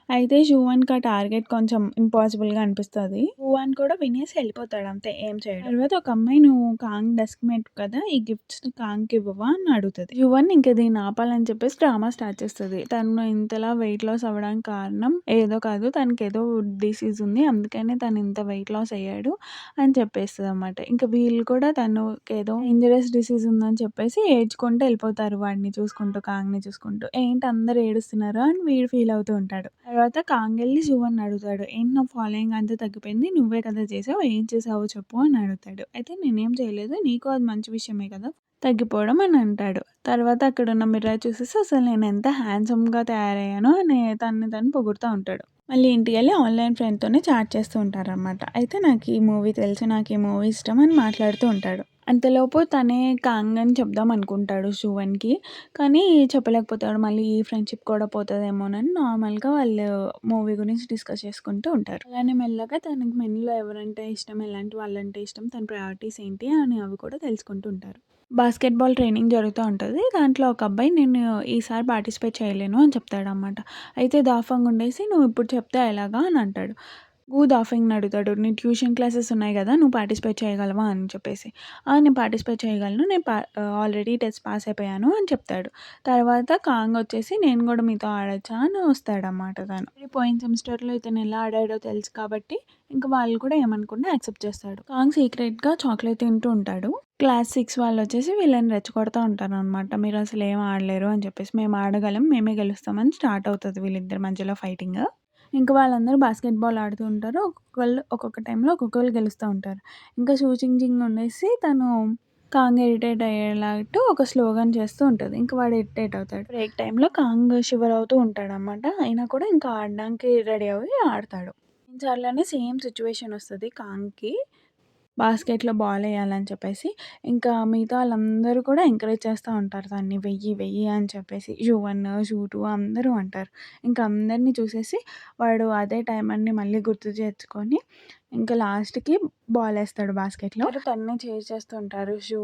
అయితే జువాన్‌కి ఆ టార్గెట్ కొంచెం ఇంపాసిబుల్‌గా అనిపిస్తది. జువాన్ కూడా వినేసి ఎళ్ళిపోతాడు అంతే ఏం చేయడు. తర్వాత ఒక అమ్మాయి "నువ్వు కాంగ్ డెస్క్ మేట్ కదా! ఈ గిఫ్ట్స్‌ని కాంగ్‌కి ఇవ్వవా?" అని అడుగుతది. జువాన్ ఇంక దీన్ని ఆపాలని చెప్పేసి డ్రామా స్టార్ట్ చేస్తది. తను ఇంతలా వెయిట్ లాస్ అవ్వడానికి కారణం ఏదో కాదు తనకేదో డిసీజ్ ఉంది. అందుకనే తను ఇంత వెయిట్ లాస్ అయ్యాడు అని చెప్పేస్తదనమాట. ఇంక వీళ్ళు కూడా తనకేదో డేంజరస్ డిసీజ్ ఉందని చెప్పేసి ఏడ్చుకుంటూ ఎళ్ళిపోతారు వాడిని చూసుకుంటూ, కాంగ్‌ని చూసుకుంటూ. ఏంటి అందరూ ఏడుస్తున్నారు అని వీడు ఫీల్ అవుతూ ఉంటాడు. తర్వాత కాంగ్ ఎళ్లి జువాన్ని అడుగుతాడు. "ఏంటి నా ఫాలోయింగ్ అంతా తగ్గిపోయింది. నువ్వే కదా చేసావు. ఏం చేసావో చెప్పు" అని అడుగుతాడు. అయితే "నేనేం చేయలేదు. నీకు అది మంచి విషయమే కదా! తగ్గిపోవడం" అని అంటాడు. తర్వాత అక్కడున్న మిర్రర్ చూసేసి అసలు నేనెంత హ్యాండ్సమ్‌గా తయారయ్యానో అని తనని తను పొగుడుతా ఉంటాడు. మళ్ళీ ఇంటికెళ్ళి ఆన్‌లైన్ ఫ్రెండ్‌తోనే చాట్ చేస్తూ ఉంటారనమాట. అయితే నాకు ఈ మూవీ తెలుసు. నాకు ఈ మూవీ ఇష్టం అని మాట్లాడుతూ ఉంటాడు. అంతలోపు తనే కాంగ్ అని చెప్దాం అనుకుంటాడు శువన్‌కి. కానీ చెప్పలేకపోతాడు. మళ్ళీ ఈ ఫ్రెండ్‌షిప్ కూడా పోతదేమోనని నార్మల్‌గా వాళ్ళు మూవీ గురించి డిస్కస్ చేసుకుంటూ ఉంటారు. అలానే మెల్లగా తనకి మెన్‌లో ఎవరంటే ఇష్టం, ఎలాంటి వాళ్ళంటే ఇష్టం, తన ప్రయారిటీస్ ఏంటి అని అవి కూడా తెలుసుకుంటూ ఉంటారు. బాస్కెట్‌బాల్ ట్రైనింగ్ జరుగుతా ఉంటది. దాంట్లో ఒక అబ్బాయి నేను ఈసారి పార్టిసిపేట్ చేయలేను అని చెప్తాడనమాట. అయితే దాఫంగా ఉండేసి "నువ్వు ఇప్పుడు చెప్తే ఎలాగా?" అని అంటాడు. దాఫింగ్‌ని అడుగుతాడు. "నీ ట్యూషన్ క్లాసెస్ ఉన్నాయి గదా! నువ్వు పార్టిసిపేట్ చేయగలవా?" అని చెప్పేసి. నేను పార్టిసిపేట్ చేయగలను. నేను ఆల్రెడీ టెస్ట్ పాస్ అయిపోయాను" అని చెప్తాడు. తర్వాత కాంగ్ వచ్చేసి "నేను గూడా మీతో ఆడొచ్చా?" అని వస్తాడనమాట తను. పోయిన సెమిస్టర్‌లో ఇతను ఎలా ఆడాడో తెలుసు కాబట్టి ఇంక వాళ్ళు కూడా ఏమనకుండా యాక్సెప్ట్ చేస్తాడు. కాంగ్ సీక్రెట్‌గా చాక్లేట్ తింటూ ఉంటాడు. క్లాస్ 6 వాళ్ళొచ్చేసి వీళ్ళని రెచ్చగొడతా ఉంటారనమాట. "మీరసలు ఏం ఆడలేరు" అని చెప్పేసి. "మేము ఆడగలం. మేమే గెలుస్తాం" అని స్టార్ట్ అవుతది వీళ్ళిద్దరి మధ్యలో ఫైటింగ్. ఇంకా వాళ్ళందరూ బాస్కెట్‌బాల్ ఆడుతూ ఉంటారు. ఒక్కొక్కళ్ళు ఒక్కొక్క టైంలో ఒక్కొక్కళ్ళు గెలుస్తూ ఉంటారు. ఇంకా షూ చింగ్ చింగ్ ఉండేసి తను కాంగ్ ఇరిటేట్ అయ్యేలాట్టు ఒక స్లోగన్ చేస్తూ ఉంటది. ఇంక వాడు ఇరిటేట్ అవుతాడు. బ్రేక్ టైమ్‌లో కాంగ్ షివర్ అవుతూ ఉంటాడనమాట. అయినా కూడా ఇంకా ఆడడానికి రెడీ అవ్వి ఆడతాడు. కొన్నిసార్లని సేమ్ సిట్యుయేషన్ వస్తది కాంగ్‌కి. బాస్కెట్‌లో బాలెయ్యాలని చెప్పేసి. ఇంకా మిగతా ఆళ్ళందరూ కూడా ఎంకరేజ్ చేస్తా ఉంటారు దాన్ని వెయ్యి, వెయ్యి అని చెప్పేసి. షూ 1, షూ 2 అందరూ అంటారు. ఇంక అందరిని చూసేసి వాడు అదే టైమన్ని మళ్ళీ గుర్తు తెచ్చుకొని ఇంకా లాస్ట్‌కి బాలేస్తాడు బాస్కెట్‌లో. అందరూ తన్నే చేసేస్తూ ఉంటారు. షూ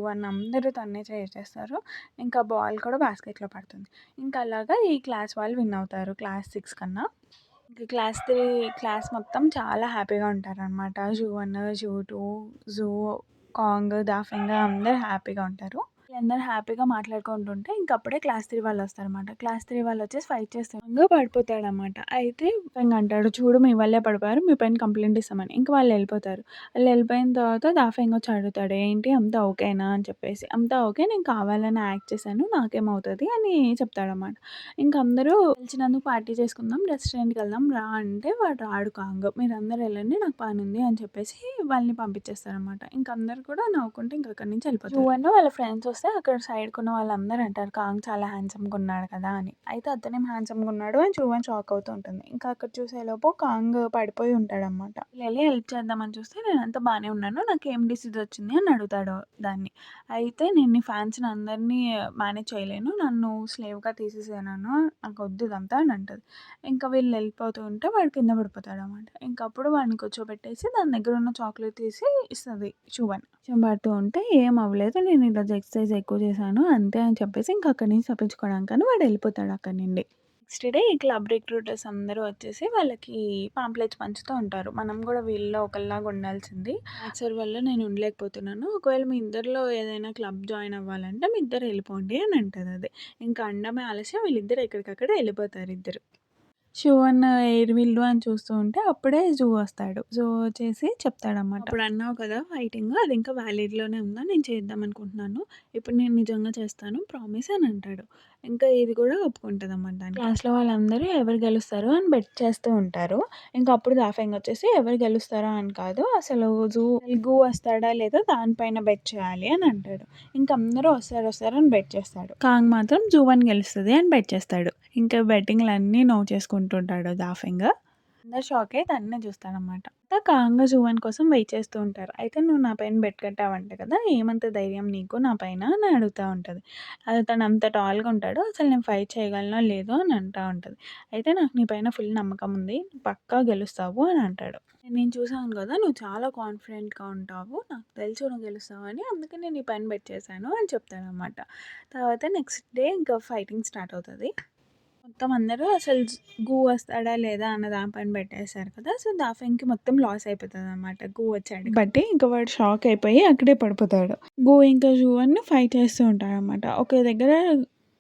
1 అందరూ తన్నే చేసేస్తారు. ఇంకా బాల్ కూడా బాస్కెట్‌లో పడుతుంది. ఇంకా అలాగా ఈ క్లాస్ వాళ్ళు విన్ అవుతారు. క్లాస్ 6 కన్నా. ఇంక క్లాస్ మొత్తం చాలా హ్యాపీగా ఉంటారనమాట. షూ 1, షూ 2, జూ, కాంగ్, దాఫింగ్ అందరూ హ్యాపీగా ఉంటారు. వీళ్ళందరూ హ్యాపీగా మాట్లాడుకుంటుంటే ఇంకప్పుడే క్లాస్ 3 వాళ్ళొస్తారనమాట. క్లాస్ 3 వాళ్ళొచ్చేసి ఫైట్ చేస్తుండగా పడిపోతాడనమాట. అయితే ఇంగ అంటాడు, "చూడు మీ వల్లే పడిపోయారు. మీ పైన కంప్లెయింట్ ఇస్తామని." ఇంక వాళ్ళెళ్ళిపోతారు. వాళ్ళెళ్ళిపోయిన తర్వాత దాఫింగ్ వచ్చి అడుగుతాడు, "ఏంటి అంతా ఓకేనా?" అని చెప్పేసి. "అంతా ఓకే. నేను కావాలని యాక్ట్ చేశాను. నాకేమవుతది" అని చెప్తాడనమాట. ఇంక అందరూ "గెలిచినందుకు పార్టీ చేసుకుందాం. రెస్టారెంట్‌కెళ్దాం రా" అంటే వాడు రాడు కాంగ్. "మీరందరూ ఎళ్ళండి. నాకు పనుంది" అని చెప్పేసి వాళ్ళని పంపించేస్తారనమాట. ఇంక అందరూ కూడా నవ్వుకుంటూ ఇంక అక్కడి నుంచి ఎళ్ళిపోతారు. జువన్ వాళ్ళ ఫ్రెండ్స్ వస్తే అక్కడ సైడ్‌కున్న వాళ్ళందరూ అంటారు, "కాంగ్ చాలా హ్యాండ్సమ్‌గా ఉన్నాడు కదా!" అని. అయితే అతనేం హ్యాండ్సమ్‌గా ఉన్నాడు అని జువన్ షాక్ అవుతూ ఉంటుంది. ఇంకా అక్కడ చూసేలోపు కాంగ్ పడిపోయి ఉంటాడనమాట. వీళ్ళెళ్లి హెల్ప్ చేద్దామని చూస్తే, "నేనంతా బానే ఉన్నాను. నాకేం డిసీజ్ వచ్చింది" అని అడుగుతాడు దాన్ని. అయితే, "నేను నీ ఫ్యాన్స్‌ని అందరిని మేనేజ్ చేయలేను. నన్ను స్లేవ్‌గా తీసేసేయనను. నాకొద్దు ఇదంతా" అని అంటది. ఇంకా వీళ్ళు వెళ్ళిపోతూ ఉంటే వాడు కింద పడిపోతాడనమాట. ఇంక అప్పుడు వాడిని కూర్చోబెట్టేసి దాని దగ్గర ఉన్న చాక్లెట్ తీసి ఇస్తది శుభన్. పడుతూ ఉంటే, "ఏం అవ్వలేదు. నేను ఈరోజు ఎక్సర్సైజ్ ఎక్కువ చేశాను అంతే" అని చెప్పేసి ఇంక అక్కడి నుంచి తప్పించుకోవడానికని వాడు వెళ్ళిపోతాడు అక్కడి నుండి. నెక్స్ట్ డే ఈ క్లబ్ రిక్రూటర్స్ అందరూ వచ్చేసి వాళ్ళకి పాంప్లెట్స్ పంచుతూ ఉంటారు. మనం కూడా వీళ్ళలో ఒకళ్ళలాగా ఉండాల్సింది. సార్ వల్ల నేను ఉండలేకపోతున్నాను. ఒకవేళ మీ ఇద్దరిలో ఏదైనా క్లబ్ జాయిన్ అవ్వాలంటే మీ ఇద్దరు వెళ్ళిపోండి అని అంటదది. ఇంకా అనడమే ఆలస్యం వీళ్ళిద్దరు ఎక్కడికక్కడ వెళ్ళిపోతారు ఇద్దరు. షూ అన్న ఎయిర్‌విల్లు అని చూస్తూ ఉంటే అప్పుడే జూ వస్తాడు. జూ వచ్చేసి చెప్తాడనమాట. "అప్పుడు అన్నావు కదా ఫైటింగ్ అది ఇంకా వ్యాలిడ్‌లోనే ఉందా? నేను చేద్దాం అనుకుంటున్నాను. ఇప్పుడు నేను నిజంగా చేస్తాను ప్రామిస్" అని అంటాడు. ఇంకా ఇది కూడా ఒప్పుకుంటదనమాట దానికి. క్లాస్‌లో వాళ్ళందరూ ఎవరు గెలుస్తారు అని బెట్ చేస్తూ ఉంటారు. ఇంకా అప్పుడు దాఫెంగ్ వచ్చేసి ఎవరు గెలుస్తారో అని కాదు అసలు గు వస్తాడా లేదా దానిపైన బెట్ చేయాలి అని అంటాడు. ఇంక అందరూ వస్తారు అని బెట్ చేస్తాడు. కాంగ్ మాత్రం జువన్ గెలుస్తది అని బెట్ చేస్తాడు. ఇంకా బెట్టింగ్‌లన్నీ నో చేసుకుంటుంటాడు దాఫింగ్. అందరూ షాక్ అయ్యి తన్నే చూస్తాడనమాట. కాంగ్ జువన్ కోసం వెయిట్ చేస్తూ ఉంటారు. అయితే "నువ్వు నా పైన బెట్ కట్టావంట కదా! ఏమంత ధైర్యం నీకు నా పైన" అని అడుగుతా ఉంటది. అతను అంత టాల్‌గా ఉంటాడు. "అసలు నేను ఫైట్ చేయగలనో లేదో" అని అంటా ఉంటది. అయితే "నాకు నీ పైన ఫుల్ నమ్మకం ఉంది. పక్కా గెలుస్తావు" అని అంటాడు. "నేను చూసాను కదా! నువ్వు చాలా కాన్ఫిడెంట్‌గా ఉంటావు. నాకు తెలుసు నువ్వు గెలుస్తావని. అందుకే నేను నీ పైన బెట్ చేశాను" అని చెప్తాడనమాట. తర్వాత నెక్స్ట్ డే ఇంకా ఫైటింగ్ స్టార్ట్ అవుతది. మొత్తం అందరూ అసలు గు వస్తాడా లేదా అన్న దాని పైన పెట్టేశారు కదా! సో, దాఫెంకి మొత్తం లాస్ అయిపోతదనమాట. గు వచ్చాడు బట్టి ఇంక వాడు షాక్ అయిపోయి అక్కడే పడిపోతాడు. గు ఇంకా జువన్‌ని ఫైట్ చేస్తూ ఉంటారనమాట. ఒక దగ్గర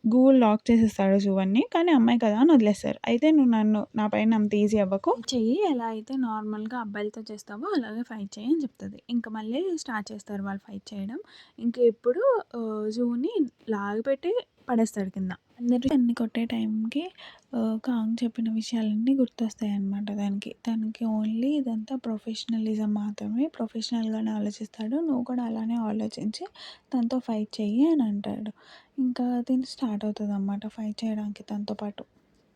గు లాక్ చేసేస్తాడు జువన్‌ని. కానీ అమ్మాయి కదా అని వదిలేస్తారు. అయితే "నువ్వు నా పైన అంత ఈజీ అవ్వకు. చెయ్యి ఎలా అయితే నార్మల్‌గా అబ్బాయిలతో చేస్తావో అలాగే ఫైట్ చెయ్యి" అని చెప్తది. ఇంక మళ్ళీ స్టార్ట్ చేస్తారు వాళ్ళు ఫైట్ చేయడం. ఇంక ఇప్పుడు జూని లాగిపెట్టి పడేస్తాడు కింద. అందరూ తన్ని కొట్టే టైంకి కాంగ్ చెప్పిన విషయాలన్నీ గుర్తొస్తాయన్నమాట దానికి. తనకి ఓన్లీ ఇదంతా ప్రొఫెషనలిజం మాత్రమే. ప్రొఫెషనల్‌గానే ఆలోచిస్తాడు. "నువ్వు కూడా అలానే ఆలోచించి తనతో ఫైట్ చెయ్యి" అని అంటాడు. ఇంకా తిను స్టార్ట్ అవుతదనమాట ఫైట్ చేయడానికి తనతో పాటు.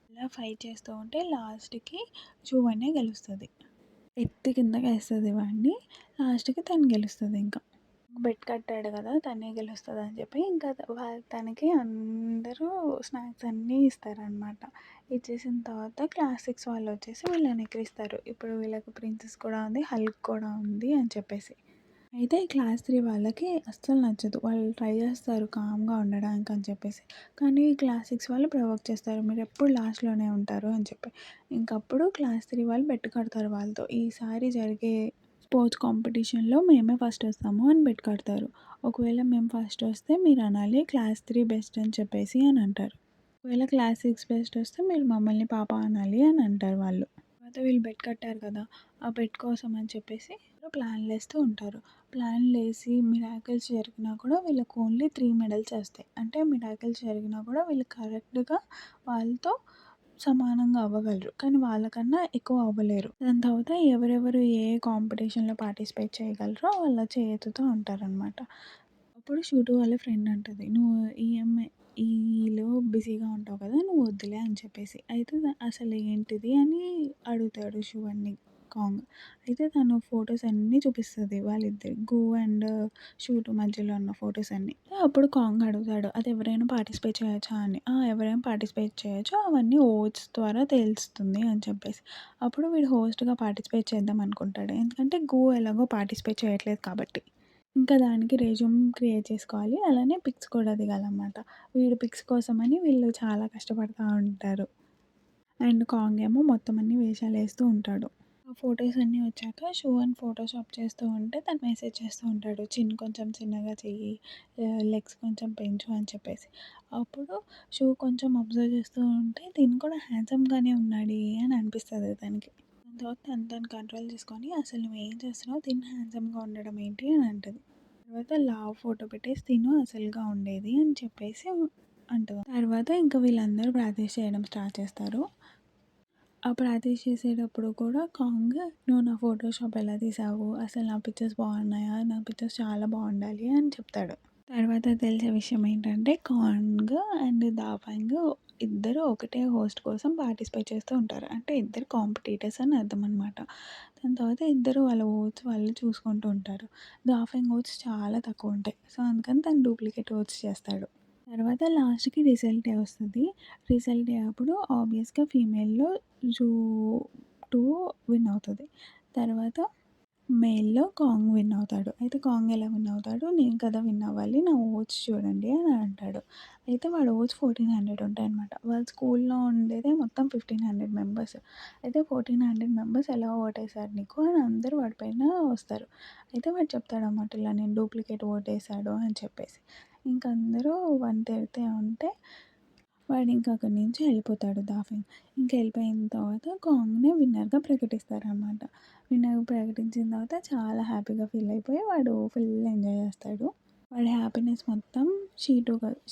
అలా ఫైట్ చేస్తూ ఉంటే లాస్ట్‌కి జువనే గెలుస్తది. ఎత్తి కిందకేస్తది వాడిని. లాస్ట్‌కి తను గెలుస్తదింక. బెట్ కట్టాడు కదా! తనే గెలుస్తదని చెప్పి ఇంకా తనకి అందరూ స్నాక్స్ అన్నీ ఇస్తారనమాట. ఇచ్చేసిన తర్వాత క్లాస్ 6 వాళ్ళొచ్చేసి వీళ్ళని ఎక్కిరిస్తారు. ఇప్పుడు వీళ్ళకి ప్రిన్సెస్ కూడా ఉంది, హల్క్ కూడా ఉంది అని చెప్పేసి. అయితే క్లాస్ 3 వాళ్ళకి అస్సలు నచ్చదు. వాళ్ళు ట్రై చేస్తారు కామ్‌గా ఉండడానికి అని చెప్పేసి. కానీ క్లాస్ 6 వాళ్ళు ప్రొవోక్ చేస్తారు. మీరెప్పుడు లాస్ట్‌లోనే ఉంటారు అని చెప్పి. ఇంకప్పుడు క్లాస్ 3 వాళ్ళు బెట్ కడతారు వాళ్ళతో. ఈసారి జరిగే స్పోర్ట్స్ కాంపిటీషన్‌లో మేమే ఫస్ట్ వస్తాము అని బెట్ కడతారు. ఒకవేళ మేము ఫస్ట్ వస్తే మీరనాలి క్లాస్ 3 బెస్ట్ అని చెప్పేసి అని అంటారు. ఒకవేళ క్లాస్ 6 బెస్ట్ వస్తే మీరు మమ్మల్ని పాప అనాలి అని అంటారు వాళ్ళు. తర్వాత వీళ్ళు బెట్ కట్టారు కదా! ఆ బెట్ కోసం అని చెప్పేసి ప్లాన్‌లేస్తూ ఉంటారు. ప్లాన్‌లేసి మిరాకిల్స్ జరిగినా కూడా వీళ్ళకి ఓన్లీ 3 మెడల్స్ వస్తాయి. అంటే మిరాకిల్స్ జరిగినా కూడా వీళ్ళు కరెక్ట్‌గా వాళ్ళతో సమానంగా అవ్వగలరు. కానీ వాళ్ళకన్నా ఎక్కువ అవ్వలేరు. దాని తర్వాత ఎవరెవరు ఏ కాంపిటీషన్‌లో పార్టిసిపేట్ చేయగలరో వాళ్ళ చేతుతో ఉంటారనమాట. అప్పుడు షూటు వాళ్ళ ఫ్రెండ్ అంటది, "నువ్వు ఈలో బిజీగా ఉంటావు కదా! నువ్వు వద్దులే" అని చెప్పేసి. అయితే అసలు ఏంటిది అని అడుగుతాడు శివన్ని కాంగ్. అయితే తను ఫోటోస్ అన్నీ చూపిస్తది వాళ్ళిద్దరి అండ్ షూట్ మధ్యలో ఉన్న ఫోటోస్ అన్నీ. అప్పుడు కాంగ్ అడుగుతాడు అది ఎవరైనా పార్టిసిపేట్ చేయొచ్చా అని. ఎవరైనా పార్టిసిపేట్ చేయొచ్చు. అవన్నీ ఓట్స్ ద్వారా తెలుస్తుంది అని చెప్పేసి. అప్పుడు వీడు హోస్ట్‌గా పార్టిసిపేట్ చేద్దాం అనుకుంటాడు. ఎందుకంటే ఎలాగో పార్టిసిపేట్ చేయట్లేదు కాబట్టి. ఇంకా దానికి రెజ్యూమ్ క్రియేట్ చేసుకోవాలి. అలానే పిక్స్ కూడా దిగాలనమాట. వీడు పిక్స్ కోసమని వీళ్ళు చాలా కష్టపడతా ఉంటారు. అండ్ కాంగ్ ఏమో మొత్తం అన్ని వేషాలేస్తూ ఉంటాడు. ఆ ఫోటోస్ అన్నీ వచ్చాక అని ఫోటోషాప్ చేస్తూ ఉంటే తను మెసేజ్ చేస్తూ ఉంటాడు. చిన్ కొంచెం చిన్నగా చెయ్యి, లెగ్స్ కొంచెం పెంచు అని చెప్పేసి. అప్పుడు కొంచెం అబ్జర్వ్ చేస్తూ ఉంటే తిను కూడా హ్యాండ్సమ్‌గానే ఉన్నాడే అని అనిపిస్తది తనకి. దాని తర్వాత తను కంట్రోల్ చేసుకొని అసలు నువ్వేం చేస్తున్నావు? తిను హ్యాండ్సమ్‌గా ఉండడం ఏంటి అని అంటది. తర్వాత లావ్ ఫోటో పెట్టేసి తిను అసలుగా ఉండేది అని చెప్పేసి అంటది. తర్వాత ఇంకా వీళ్ళందరూ ప్రాక్టీస్ చేయడం స్టార్ట్ చేస్తారు. ఆ ప్రాక్టీస్ చేసేటప్పుడు కూడా కాంగ్ నువ్వు నా ఫోటోషాప్ ఎలా తీసావు? అసలు నా పిక్చర్స్ బాగున్నాయా? నా పిక్చర్స్ చాలా బాగుండాలి అని చెప్తాడు. తర్వాత తెలిసే విషయం ఏంటంటే కాంగ్ అండ్ దాపాంగ్ ఇద్దరు ఒకటే హోస్ట్ కోసం పార్టిసిపేట్ చేస్తూ ఉంటారు. అంటే ఇద్దరు కాంపిటీటర్స్ అని అర్థం అనమాట. దాని తర్వాత ఇద్దరు వాళ్ళ ఓట్స్ వాళ్ళు చూసుకుంటూ ఉంటారు. దాపాంగ్ ఓట్స్ చాలా తక్కువ ఉంటాయి. సో అందుకని తను డూప్లికేట్ ఓట్స్ చేస్తాడు. తర్వాత లాస్ట్‌కి రిజల్ట్ డే వస్తది. రిజల్ట్ డే అప్పుడు ఆబ్వియస్‌గా ఫీమేల్‌లో జూ 2 విన్ అవుతది. తర్వాత మేల్‌లో కాంగ్ విన్ అవుతాడు. అయితే కాంగ్ ఎలా విన్ అవుతాడు? నేను కదా విన్ అవ్వాలి. నా ఓట్స్ చూడండి అని అంటాడు. అయితే వాడి ఓట్స్ 1400 ఉంటాయన్నమాట. వాళ్ళ స్కూల్‌లో ఉండేదే మొత్తం 1500 మెంబర్స్. అయితే 1400 మెంబర్స్ ఎలా ఓటేసారు నీకు అని అందరూ వాడి పైన వస్తారు. అయితే వాడు చెప్తాడన్నమాట ఇలా నేను డూప్లికేట్ ఓటేసాడు అని చెప్పేసి. ఇంక అందరూ తిడుతూ ఉంటే వాడింక అక్కడి నుంచి వెళ్ళిపోతాడు దాఫింగ్. ఇంక వెళ్ళిపోయిన తర్వాత కాంగ్‌ని విన్నర్‌గా ప్రకటిస్తారనమాట. విన్నర్‌గా ప్రకటించిన తర్వాత చాలా హ్యాపీగా ఫీల్ అయిపోయి వాడు ఫుల్ ఎంజాయ్ చేస్తాడు. వాడి హ్యాపీనెస్ మొత్తం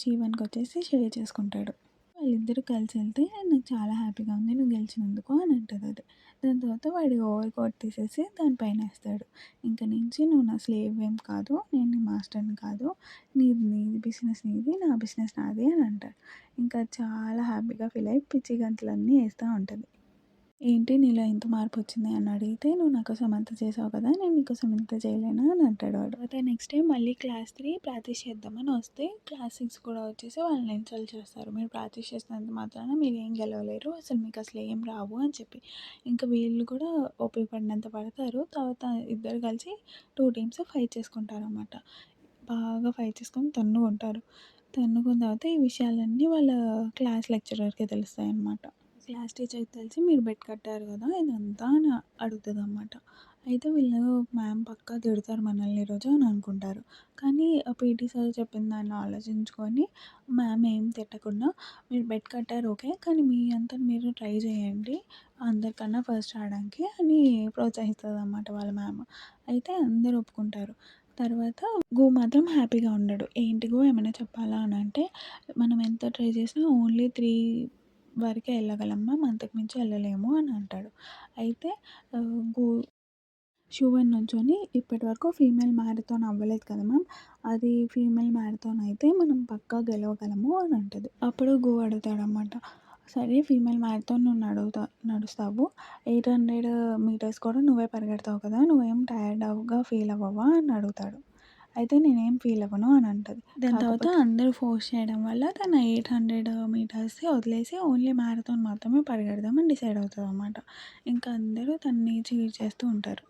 షీ1కొచ్చేసి షేర్ చేసుకుంటాడు. వాళ్ళిద్దరూ కలిసి వెళ్తే నాకు చాలా హ్యాపీగా ఉంది నువ్వు గెలిచినందుకు అని అంటదది. దాని తర్వాత వాడి ఓవర్ కోట్ తీసేసి దాని పైన ఏస్తాడు. ఇంక నుంచి నువ్వు నా స్లేవ్ ఏం కాదు. నేను నీ మాస్టర్‌ని కాదు. నీది బిజినెస్ నీది. నా బిజినెస్ నాది అని అంటాడు. ఇంకా చాలా హ్యాపీగా ఫీల్ అయ్యి పిచ్చి గంతులన్నీ ఏస్తా ఉంటది. ఏంటి నీలో ఇంత మార్పొచ్చింది అని అడిగితే, "నువ్వు నా కోసం అంత చేసావు కదా! నేను నీకోసం ఇంత చేయలేనా?" అని అంటాడు వాడు. తర్వాత నెక్స్ట్ డే మళ్ళీ క్లాస్ 3 ప్రాక్టీస్ చేద్దామని వస్తే, క్లాస్ 6 కూడా వచ్చేసి వాళ్ళని ఇన్సల్ట్ చేస్తారు. మీరు ప్రాక్టీస్ చేసినంత మాత్రాన మీరేం గెలవలేరు. అసలు మీకు అసలు ఏం రావు అని చెప్పి. ఇంకా వీళ్ళు కూడా ఓపిక పడినంత పడతారు. తర్వాత ఇద్దరు కలిసి 2 టీమ్స్ ఫైట్ చేసుకుంటారనమాట. బాగా ఫైట్ చేసుకొని తన్నుకుంటారు. తన్నుకున్న తర్వాత ఈ విషయాలన్నీ వాళ్ళ క్లాస్ లెక్చరర్‌కి తెలుస్తాయన్నమాట. క్లాస్ టీచర్‌కి తెలిసి మీరు బెట్ కట్టారు కదా! ఇదంతా అని అడుగుతదనమాట. అయితే వీళ్ళు మ్యామ్ పక్కా తిడతారు మనల్ని ఈరోజు అని అనుకుంటారు. కానీ పీటీ సార్ చెప్పిన దాన్ని ఆలోచించుకొని మ్యామ్ ఏం తిట్టకుండా మీరు బెట్ కట్టారు ఓకే. కానీ మీ అంతట మీరు ట్రై చేయండి. అందరికన్నా ఫస్ట్ రావడానికి అని ప్రోత్సహిస్తదనమాట వాళ్ళ మ్యామ్. అయితే అందరూ ఒప్పుకుంటారు. తర్వాత మాత్రం హ్యాపీగా ఉండడు. ఏంటి ఏమైనా చెప్పాలా అని అంటే మనం ఎంత ట్రై చేసినా ఓన్లీ 3 వరకే వెళ్ళగలం మ్యామ్. అంతకు మించి వెళ్ళలేము అని అంటాడు. అయితే ఆహ్, గు శువన్ నుంచొని ఇప్పటివరకు ఫీమేల్ మ్యారథాన్ అవ్వలేదు కదా మ్యామ్. అది ఫీమేల్ మ్యారథాన్ అయితే మనం పక్కా గెలవగలము అని అంటది. అప్పుడు అడుగుతాడనమాట. సరే ఫీమేల్ మ్యారథాన్ నువ్వు నడుస్తావు. 800 మీటర్స్ కూడా నువ్వే పరిగెడతావు కదా! నువ్వేం టైర్డ్‌గా ఫీల్ అవ్వవా అని అడుగుతాడు. అయితే నేనేం ఫీల్ అవ్వను అని అంటది. దాని తర్వాత అందరూ ఫోర్స్ చేయడం వల్ల తను 800 మీటర్స్ వదిలేసి ఓన్లీ మ్యారథాన్ మాత్రమే పరిగెడదామని డిసైడ్ అవుతదనమాట. ఇంకా అందరూ తనని చీర్ చేస్తూ ఉంటారు.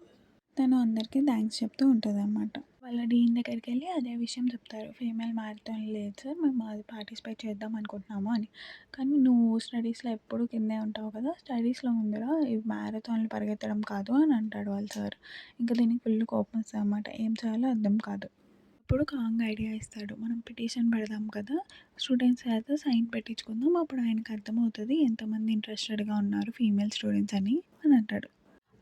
తను అందరికీ థాంక్స్ చెప్తూ ఉంటదనమాట. వాళ్ళ డీన్ దగ్గరికెళ్ళి అదే విషయం చెప్తారు. ఫీమేల్ మ్యారథాన్ లేదు సార్. మేము అది పార్టిసిపేట్ చేద్దాం అనుకుంటున్నాము అని. కానీ నువ్వు స్టడీస్‌లో ఎప్పుడు కిందే ఉంటావు కదా! స్టడీస్‌లో ముందర ఈ మ్యారథాన్‌లు పరిగెత్తడం కాదు అని అంటాడు వాళ్ళ సార్. ఇంక దీనికి ఫుల్ కోపమొస్తదనమాట. ఏం చేయాలో అర్థం కాదు. అప్పుడు కాంగ్ ఐడియా ఇస్తాడు. మనం పిటిషన్ పెడదాం కదా! స్టూడెంట్స్ చేత సైన్ పెట్టించుకుందాం. అప్పుడు ఆయనకి అర్థమవుతది ఎంతమంది ఇంట్రెస్టెడ్‌గా ఉన్నారు ఫీమేల్ స్టూడెంట్స్ అని అంటాడు.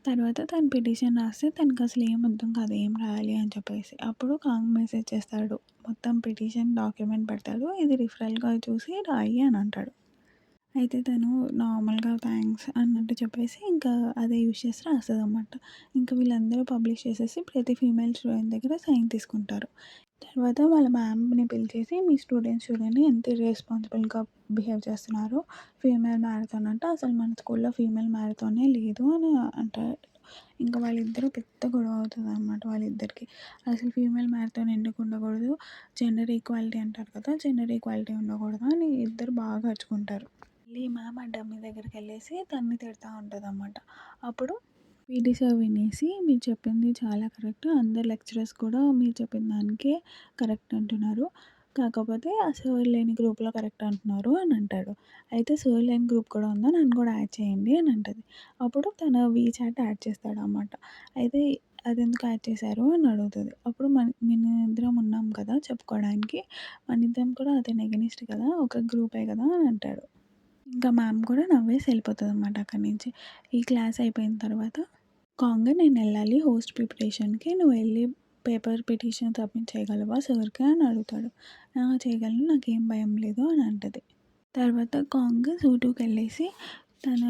తర్వాత తను పిటిషన్ రాస్తే తనకసలు ఏం అర్థం కాదు. ఏం రాయాలి అని చెప్పేసి. అప్పుడు కాంగ్ మెసేజ్ చేస్తాడు. మొత్తం పిటిషన్ డాక్యుమెంట్ పెడతాడు. ఇది రిఫరల్‌గా చూసి రాయి అని అంటాడు. అయితే తను నార్మల్‌గా థాంక్స్ అన్నట్టు చెప్పేసి ఇంకా అదే యూజ్ చేసి రాస్తదనమాట. ఇంకా వీళ్ళందరూ పబ్లిష్ చేసేసి ప్రతి ఫీమేల్ స్టూడెంట్ దగ్గర సైన్ తీసుకుంటారు. తర్వాత వాళ్ళ మ్యామ్‌ని పిలిచేసి మీ స్టూడెంట్స్ చూడండి ఎంత ఇర్రెస్పాన్సిబుల్‌గా బిహేవ్ చేస్తున్నారో. ఫీమేల్ మ్యారథాన్ అంటే అసలు మన స్కూల్‌లో ఫీమేల్ మ్యారథానే లేదు అని అంటాడు. ఇంకా వాళ్ళిద్దరూ పెద్ద గొడవ అవుతదనమాట వాళ్ళిద్దరికి. అసలు ఫీమేల్ మ్యారథాన్ ఎందుకు ఉండకూడదు, జెండర్ ఈక్వాలిటీ అంటారు కదా! జెండర్ ఈక్వాలిటీ ఉండకూడదా అని ఇద్దరు బాగా అరుచుకుంటారు. మళ్ళీ మ్యామ్ ఆ డమ్మీ దగ్గరికెళ్ళేసి తన్ని తిడతా ఉంటదనమాట. అప్పుడు పీటీ సార్ వినేసి మీరు చెప్పింది చాలా కరెక్ట్. అందరు లెక్చరర్స్ కూడా మీరు చెప్పిన దానికే కరెక్ట్ అంటున్నారు. కాకపోతే ఆ సార్ లేని గ్రూప్‌లో కరెక్ట్ అంటున్నారు అని అంటాడు. అయితే సార్ లేని గ్రూప్ కూడా ఉందా, నన్ను కూడా యాడ్ చేయండి అని అంటది. అప్పుడు తన వీచాట్ యాడ్ చేస్తాడనమాట. అయితే అదెందుకు యాడ్ చేశారు అని అడుగుతది. అప్పుడు మనిద్దరం ఉన్నాం కదా చెప్పుకోవడానికి. మనిద్దరం కూడా అతని ఎగనెస్ట్ కదా! ఒక గ్రూపే కదా అని అంటాడు. ఇంకా మ్యామ్ కూడా నవ్వేసి వెళ్ళిపోతదనమాట అక్కడి నుంచి. ఈ క్లాస్ అయిపోయిన తర్వాత కాంగా నేనెళ్ళాలి హోస్ట్ ప్రిపరేషన్‌కి. నువ్వెళ్ళి పేపర్ పిటిషన్ సబ్మిట్ చేయగలవా సార్‌కి అని అడుగుతాడు. ఆ! చేయగలను. నాకేం భయం లేదు అని అంటది. తర్వాత కాంగ్ జూ2కెళ్ళేసి తన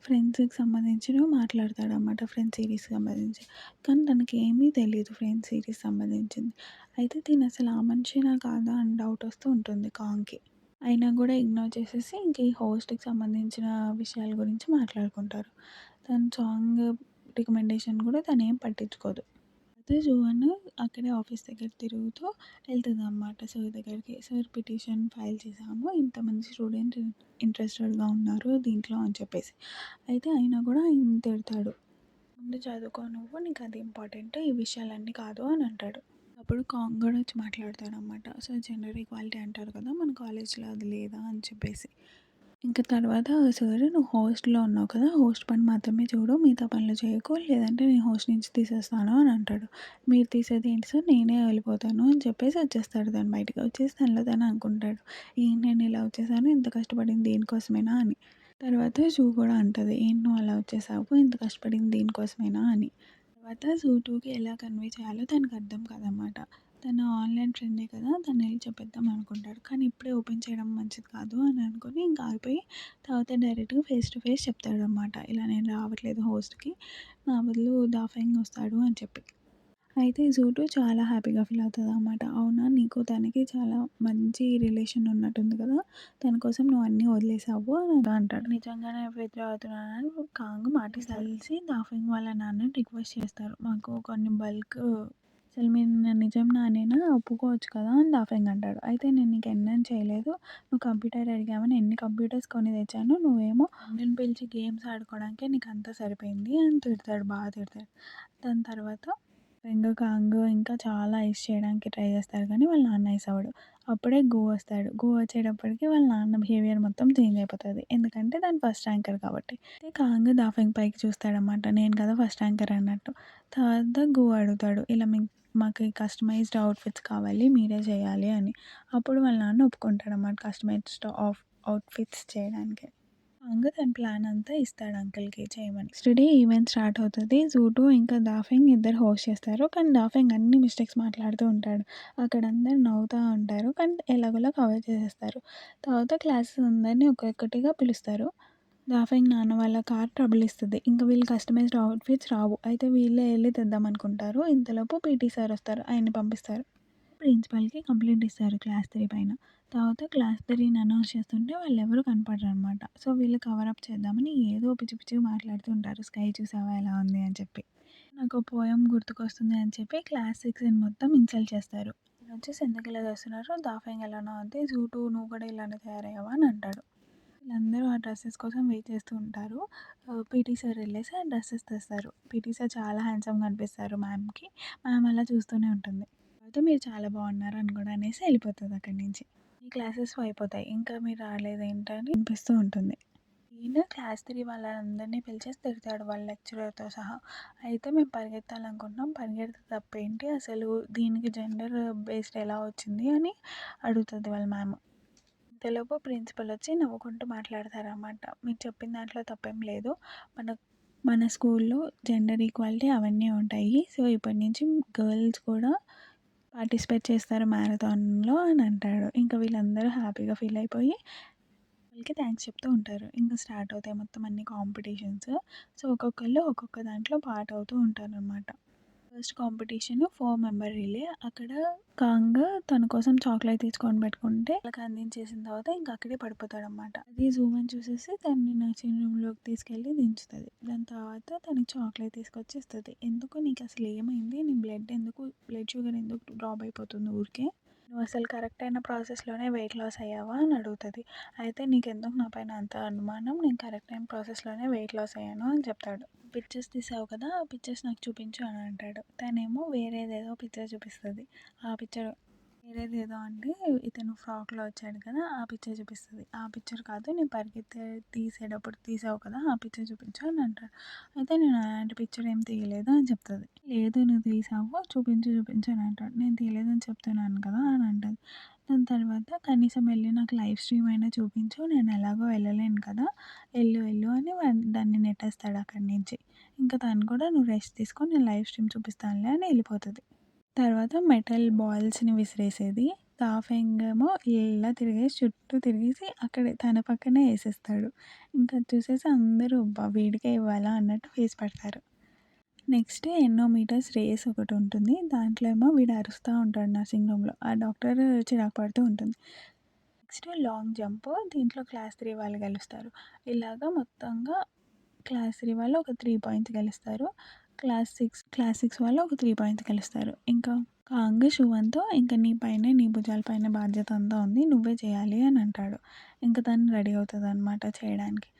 ఫ్రెండ్స్‌కి సంబంధించినవి మాట్లాడతాడనమాట. ఫ్రెండ్స్ సిరీస్‌కి సంబంధించి. కానీ తనకేమీ తెలీదు ఫ్రెండ్స్ సిరీస్ సంబంధించింది. అయితే తినసలు ఆ మనిషేనా కాదా అని డౌట్ వస్తూ ఉంటుంది కాంగ్‌కి. అయినా కూడా ఇగ్నోర్ చేసేసి ఇంక ఈ హోస్ట్‌కి సంబంధించిన విషయాల గురించి మాట్లాడుకుంటారు. తన సాంగ్ రికమెండేషన్ కూడా తనేం పట్టించుకోదు. అయితే జువన్ అక్కడే ఆఫీస్ దగ్గర తిరుగుతూ వెళ్తదనమాట సార్ దగ్గరికి. సార్ పిటిషన్ ఫైల్ చేశాము. ఇంతమంది స్టూడెంట్ ఇంట్రెస్టెడ్‌గా ఉన్నారు దీంట్లో అని చెప్పేసి. అయితే అయినా కూడా ఆయన తిడతాడు. ముందు చదువుకో నువ్వు, నీకది ఇంపార్టెంట్. ఈ విషయాలన్నీ కాదు అని అంటాడు. అప్పుడు కాంగ్ కూడా వచ్చి మాట్లాడతాడనమాట. సో జెండర్ ఈక్వాలిటీ అంటారు కదా! మన కాలేజ్‌లో అది లేదా అని చెప్పేసి. ఇంక తర్వాత సార్ నువ్వు హోస్ట్‌లో ఉన్నావు కదా! హోస్ట్ పని మాత్రమే చూడు. మిగతా పనులు చేయకు. లేదంటే నేను హోస్ట్ నుంచి తీసేస్తాను అని అంటాడు. మీరు తీసేది ఏంటి సార్, నేనే వెళ్ళిపోతాను అని చెప్పేసి వచ్చేస్తాడు తను బయటికి. వచ్చేసి తనలో తను అనుకుంటాడు. ఏంటి నేను ఇలా వచ్చేసాను, ఇంత కష్టపడింది దీనికోసమేనా అని. తర్వాత జూ కూడా అంటది. ఏంటి నువ్వు అలా వచ్చేసావు, ఇంత కష్టపడింది దీనికోసమేనా అని. తర్వాత జూ2కి ఎలా కన్వే చేయాలో తనకు అర్థం కాదనమాట. తన ఆన్‌లైన్ ఫ్రెండే కదా! తనెళ్ళి చెప్పేద్దాం అనుకుంటాడు. కానీ ఇప్పుడే ఓపెన్ చేయడం మంచిది కాదు అని అనుకోని ఇంక ఆగిపోయి తర్వాత డైరెక్ట్‌గా ఫేస్ టు ఫేస్ చెప్తాడనమాట. ఇలా నేను రావట్లేదు హోస్ట్‌కి. నా బదులు దాఫెంగ్ వస్తాడు అని చెప్పి. అయితే జూ2 చాలా హ్యాపీగా ఫీల్ అవుతదనమాట. అవునా! నీకు తనకి చాలా మంచి రిలేషన్ ఉన్నట్టుంది కదా! తన కోసం నువ్వు అన్నీ వదిలేసావు అని అంటాడు. నిజంగానే విత్‌డ్రా అవుతున్నానని కాంగ్ మాటిస్తాడు. కలిసి దాఫెంగ్ వాళ్ళ నాన్నని రిక్వెస్ట్ చేస్తారు. మాకు కొన్ని బల్క్ అసలు మీరు నా నిజం నానేనా ఒప్పుకోవచ్చు కదా అని దాఫెంగ్ అంటాడు. అయితే నేను నీకు ఎన్‌ఎన్ చేయలేదు. నువ్వు కంప్యూటర్ అడిగావని ఎన్ని కంప్యూటర్స్ కొని తెచ్చాను. నువ్వేమో ఫ్రెండ్‌ని పిలిచి గేమ్స్ ఆడుకోవడానికే నీకంతా సరిపోయింది అని తిడతాడు. బాగా తిడతాడు. దాని తర్వాత కాంగ్ ఇంకా చాలా ఐస్ చేయడానికి ట్రై చేస్తారు కానీ వాళ్ళ నాన్న ఐస్ అవ్వడు. అప్పుడే గో వస్తాడు. గో వచ్చేటప్పటికి వాళ్ళ నాన్న బిహేవియర్ మొత్తం చేంజ్ అయిపోతది. ఎందుకంటే తను ఫస్ట్ ర్యాంకర్ కాబట్టి. అయితే కాంగ్ దాఫెంగ్ పైకి చూస్తాడనమాట. నేను కదా ఫస్ట్ ర్యాంకర్ అన్నట్టు. తర్వాత గో అడుగుతాడు. ఇలా మాకు ఈ కస్టమైజ్డ్ అవుట్‌ఫిట్స్ కావాలి. మీరే చేయాలి అని. అప్పుడు వాళ్ళ నాన్న ఒప్పుకుంటాడనమాట కస్టమైజ్డ్ అవుట్‌ఫిట్స్ చేయడానికి. కాంగ్ తన ప్లాన్ అంతా ఇస్తాడు అంకుల్‌కి చేయమని. నెక్స్ట్ డే ఈవెంట్ స్టార్ట్ అవుతది. జూ2 ఇంకా దాఫెంగ్ ఇద్దరు హోస్ట్ చేస్తారు. కానీ దాఫెంగ్ అన్ని మిస్టేక్స్ మాట్లాడుతూ ఉంటాడు. అక్కడ అందరూ నవ్వుతా ఉంటారు. కానీ ఎలాగోలా కవర్ చేసేస్తారు. తర్వాత క్లాసెస్ అందరిని ఒక్కొక్కటిగా పిలుస్తారు. దాఫెంగ్ నాన్న వాళ్ళ కార్ ట్రబుల్ ఇస్తది. ఇంక వీళ్ళు కస్టమైజ్డ్ అవుట్‌ఫిట్స్ రావు. అయితే వీళ్ళే ఎళ్లి తెద్దామనుకుంటారు. ఇంతలోపు పీటీ సార్ వస్తారు. ఆయన్ని పంపిస్తారు. ప్రిన్సిపల్‌కి కంప్లెయింట్ ఇస్తారు క్లాస్ 3 పైన. తర్వాత క్లాస్ 3ని అనౌన్స్ చేస్తుంటే వాళ్ళెవరు కనపడరనమాట. సో, వీళ్ళు కవర్ అప్ చేద్దామని ఏదో పిచ్చి పిచ్చిగా మాట్లాడుతూ ఉంటారు. స్కై చూసావా ఎలా ఉంది అని చెప్పి. నాకో పోయెమ్ గుర్తుకొస్తుంది అని చెప్పి క్లాస్ 6ని మొత్తం ఇన్సల్ట్ చేస్తారు. వచ్చేసి ఎందుకిలా చేస్తున్నారు? దాఫెంగ్ ఎలానో అంతే. జూ2 నువ్వు కూడా ఇలానే తయారయ్యావా అని అంటాడు. వీళ్ళందరూ ఆ డ్రెసెస్ కోసం వెయిట్ చేస్తూ ఉంటారు. పీటీ సార్ వెళ్ళేసి ఆ డ్రెసెస్ తెస్తారు. పీటీ సార్ చాలా హ్యాండ్సమ్‌గా అనిపిస్తారు మ్యామ్‌కి. మ్యామ్ అలా చూస్తూనే ఉంటుంది. తర్వాత మీరు చాలా బాగున్నారు అని కూడా అనేసి వెళ్ళిపోతది అక్కడి నుంచి. ఈ క్లాసెస్ అయిపోతాయి. ఇంకా మీరు రాలేదేంటని వినిపిస్తూ ఉంటుంది. ఈయన క్లాస్ 3 వాళ్ళందరినీ పిలిచేసి తిడతాడు వాళ్ళ లెక్చరర్‌తో సహా. అయితే మేము పరిగెత్తాలనుకుంటున్నాం. పరిగెడితే తప్పేంటి? అసలు దీనికి జెండర్ బేస్డ్ ఎలా వచ్చింది అని అడుగుతది వాళ్ళ మ్యామ్. ఇంతలోపు ప్రిన్సిపల్ వచ్చి నవ్వుకుంటూ మాట్లాడతారనమాట. మీరు చెప్పిన దాంట్లో తప్పేం లేదు. మన మన స్కూల్లో జెండర్ ఈక్వాలిటీ అవన్నీ ఉంటాయి. సో, ఇప్పటి నుంచి గర్ల్స్ కూడా పార్టిసిపేట్ చేస్తారు మ్యారథాన్‌లో అని అంటాడు. ఇంకా వీళ్ళందరూ హ్యాపీగా ఫీల్ అయిపోయి వాళ్ళకి థ్యాంక్స్ చెప్తూ ఉంటారు. ఇంకా స్టార్ట్ అవుతాయి మొత్తం అన్ని కాంపిటీషన్స్. సో, ఒక్కొక్కళ్ళు ఒక్కొక్క దాంట్లో పార్ట్ అవుతూ ఉంటారనమాట. First competition 4 member relay. అక్కడ కాంగ్ తన కోసం చాక్లెట్ తెచ్చుకొని పెట్టుకుంటే వాళ్ళకి అందించేసిన తర్వాత ఇంకా అక్కడే పడిపోతాడనమాట. అది జూమన్ చూసేసి తనని నర్సింగ్ రూమ్‌లోకి తీసుకెళ్ళి దించుతది. దాని తర్వాత తనకి చాక్లెట్ తీసుకొచ్చి ఇస్తది. "ఎందుకు నీకు అసలు ఏమైంది? నీ బ్లడ్ షుగర్ ఎందుకు డ్రాప్ అయిపోతుంది ఊరికే? నువ్వు అసలు కరెక్ట్ అయిన ప్రాసెస్‌లోనే వెయిట్ లాస్ అయ్యావా?" అని అడుగుతది. అయితే "నీకెందుకు నా పైన అంత అనుమానం? నేను కరెక్ట్ అయిన ప్రాసెస్‌లోనే వెయిట్ లాస్ అయ్యాను" అని చెప్తాడు. "పిక్చర్స్ తీసావు కదా! ఆ పిక్చర్స్ నాకు చూపించు" అని అంటాడు. తనేమో వేరేదేదో పిక్చర్ చూపిస్తది. ఆ పిక్చర్ వేరేదేదో అంటే ఇతను ఫ్రాక్‌లో వచ్చాడు కదా! ఆ పిక్చర్ చూపిస్తది. "ఆ పిక్చర్ కాదు, నేను తీసేటప్పుడు తీసావు కదా! ఆ పిక్చర్ చూపించు" అని అంటాడు. అయితే "నేను అలాంటి పిక్చర్ ఏం తీయలేదు" అని చెప్తది. "లేదు నువ్వు తీసావు, చూపించు" అని అంటాడు. "నేను తీయలేదని చెప్తున్నాను కదా" అని అంటది. దాని తర్వాత "కనీసం వెళ్లి నాకు లైవ్ స్ట్రీమ్ అయినా చూపించు, నేను ఎలాగో వెళ్ళలేను కదా! వెళ్ళు" అని దాన్ని నెట్టేస్తాడు అక్కడి నుంచి. ఇంకా తను కూడా "నువ్వు రెస్ట్ తీసుకో, నేను లైవ్ స్ట్రీమ్ చూపిస్తానులే" అని వెళ్ళిపోతది. తర్వాత మెటల్ బాల్స్‌ని విసిరేసేది. తాఫెంగ్ ఏమో ఇలా చుట్టూ తిరిగేసి అక్కడే తన పక్కనే ఏసేస్తాడు. ఇంకా అది చూసేసి అందరూ అబ్బా! వీడికే ఇవ్వాలా అన్నట్టు ఫేస్ పెడతారు. నెక్స్ట్ ఎన్నో మీటర్స్ రేస్ ఒకటుంటుంది. దాంట్లో ఏమో వీడు అరుస్తా ఉంటాడు నర్సింగ్ రూమ్‌లో. ఆ డాక్టర్ చిరాకు పడుతూ ఉంటుంది. Next long jump. దీంట్లో క్లాస్ 3 వాళ్ళు గెలుస్తారు. ఇలాగ మొత్తంగా క్లాస్ 3 వాళ్ళు ఒక 3 పాయింట్స్ గెలుస్తారు. క్లాస్ 6 వాళ్ళు ఒక 3 పాయింట్స్ గెలుస్తారు. ఇంకా కాంగ్ శువన్‌తో "ఇంక నీ భుజాల పైన బాధ్యత అంతా ఉంది. నువ్వే చేయాలి" అని అంటాడు. ఇంక తను రెడీ అవుతదనమాట చేయడానికి.